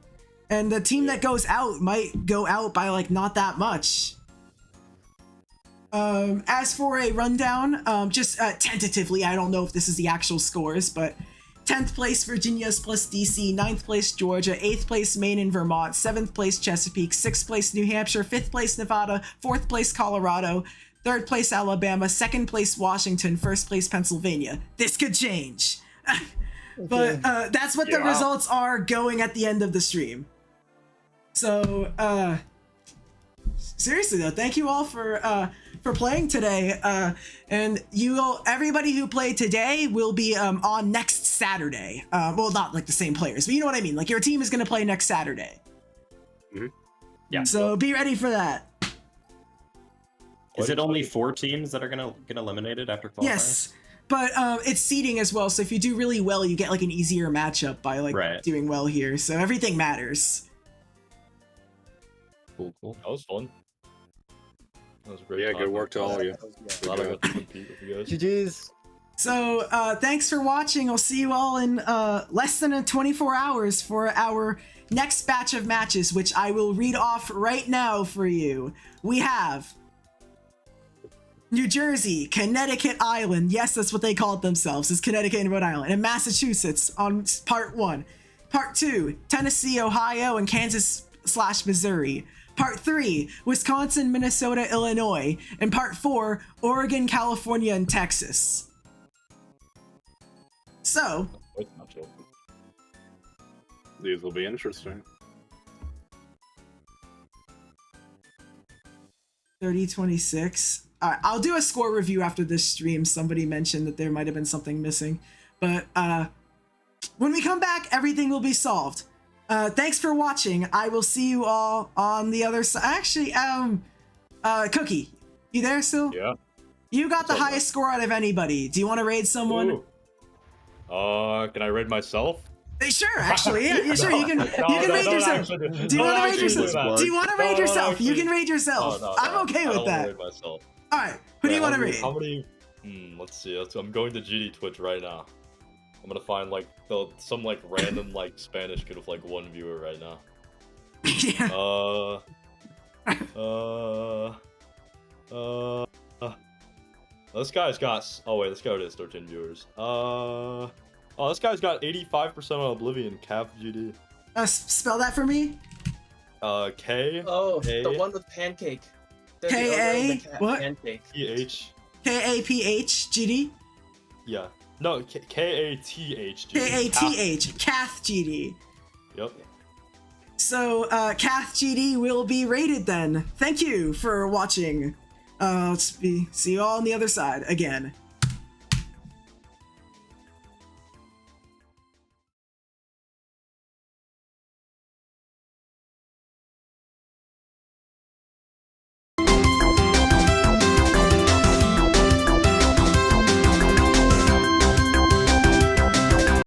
and the team that goes out might go out by like not that much. As for a rundown, just tentatively, I don't know if this is the actual scores, but 10th place Virginia's plus DC, 9th place Georgia, 8th place Maine and Vermont, 7th place Chesapeake, 6th place New Hampshire, 5th place Nevada, 4th place Colorado, 3rd place Alabama, 2nd place Washington, 1st place Pennsylvania. This could change. But that's what the results are going at the end of the stream. So seriously though, thank you all for playing today. And everybody who played today will be on next Saturday. Well, not like the same players, but you know what I mean. Like your team is gonna play next Saturday. Mm-hmm. Yeah. So be ready for that. Is it only 4 teams that are gonna get eliminated after qualifiers? Yes. But it's seeding as well, so if you do really well, you get like an easier matchup by like doing well here. So everything matters. Cool. That was fun. That was great. Yeah, good work to all of you. Glad I got to compete with you guys. GG's. So thanks for watching. I'll see you all in less than 24 hours for our next batch of matches, which I will read off right now for you. We have New Jersey, Connecticut Island. Yes, that's what they called themselves, is Connecticut and Rhode Island. And Massachusetts on part 1. Part 2, Tennessee, Ohio, and Kansas/Missouri. Part 3, Wisconsin, Minnesota, Illinois. And Part 4, Oregon, California, and Texas. So, these will be interesting. 30-26. All right, I'll do a score review after this stream. Somebody mentioned that there might have been something missing. But when we come back, everything will be solved. Thanks for watching. I will see you all on the other side. Actually, Cookie, you there still? Yeah. You got the highest score out of anybody. Do you want to raid someone? Ooh. Can I raid myself? Sure, actually, yeah, sure. You can raid yourself. Do you want to raid yourself? Do you want to raid yourself? You can raid yourself. I'm okay with that. Raid myself. All right, who do you want to raid? How many? Let's see. I'm going to GD Twitch right now. I'm gonna find like some like random like Spanish kid with like 1 viewer right now. Yeah. This guy's got. Oh wait, let's go to his 13 viewers. Oh, this guy's got 85% on Oblivion. Cap GD. Spell that for me. K. Oh, A, the one with pancake. They're the K owner of A the what? Pancake. PH. KAPH GD. Yeah. No, KATH. KATH. Kath GD. Yep. So, Kath GD will be rated then. Thank you for watching. See you all on the other side again.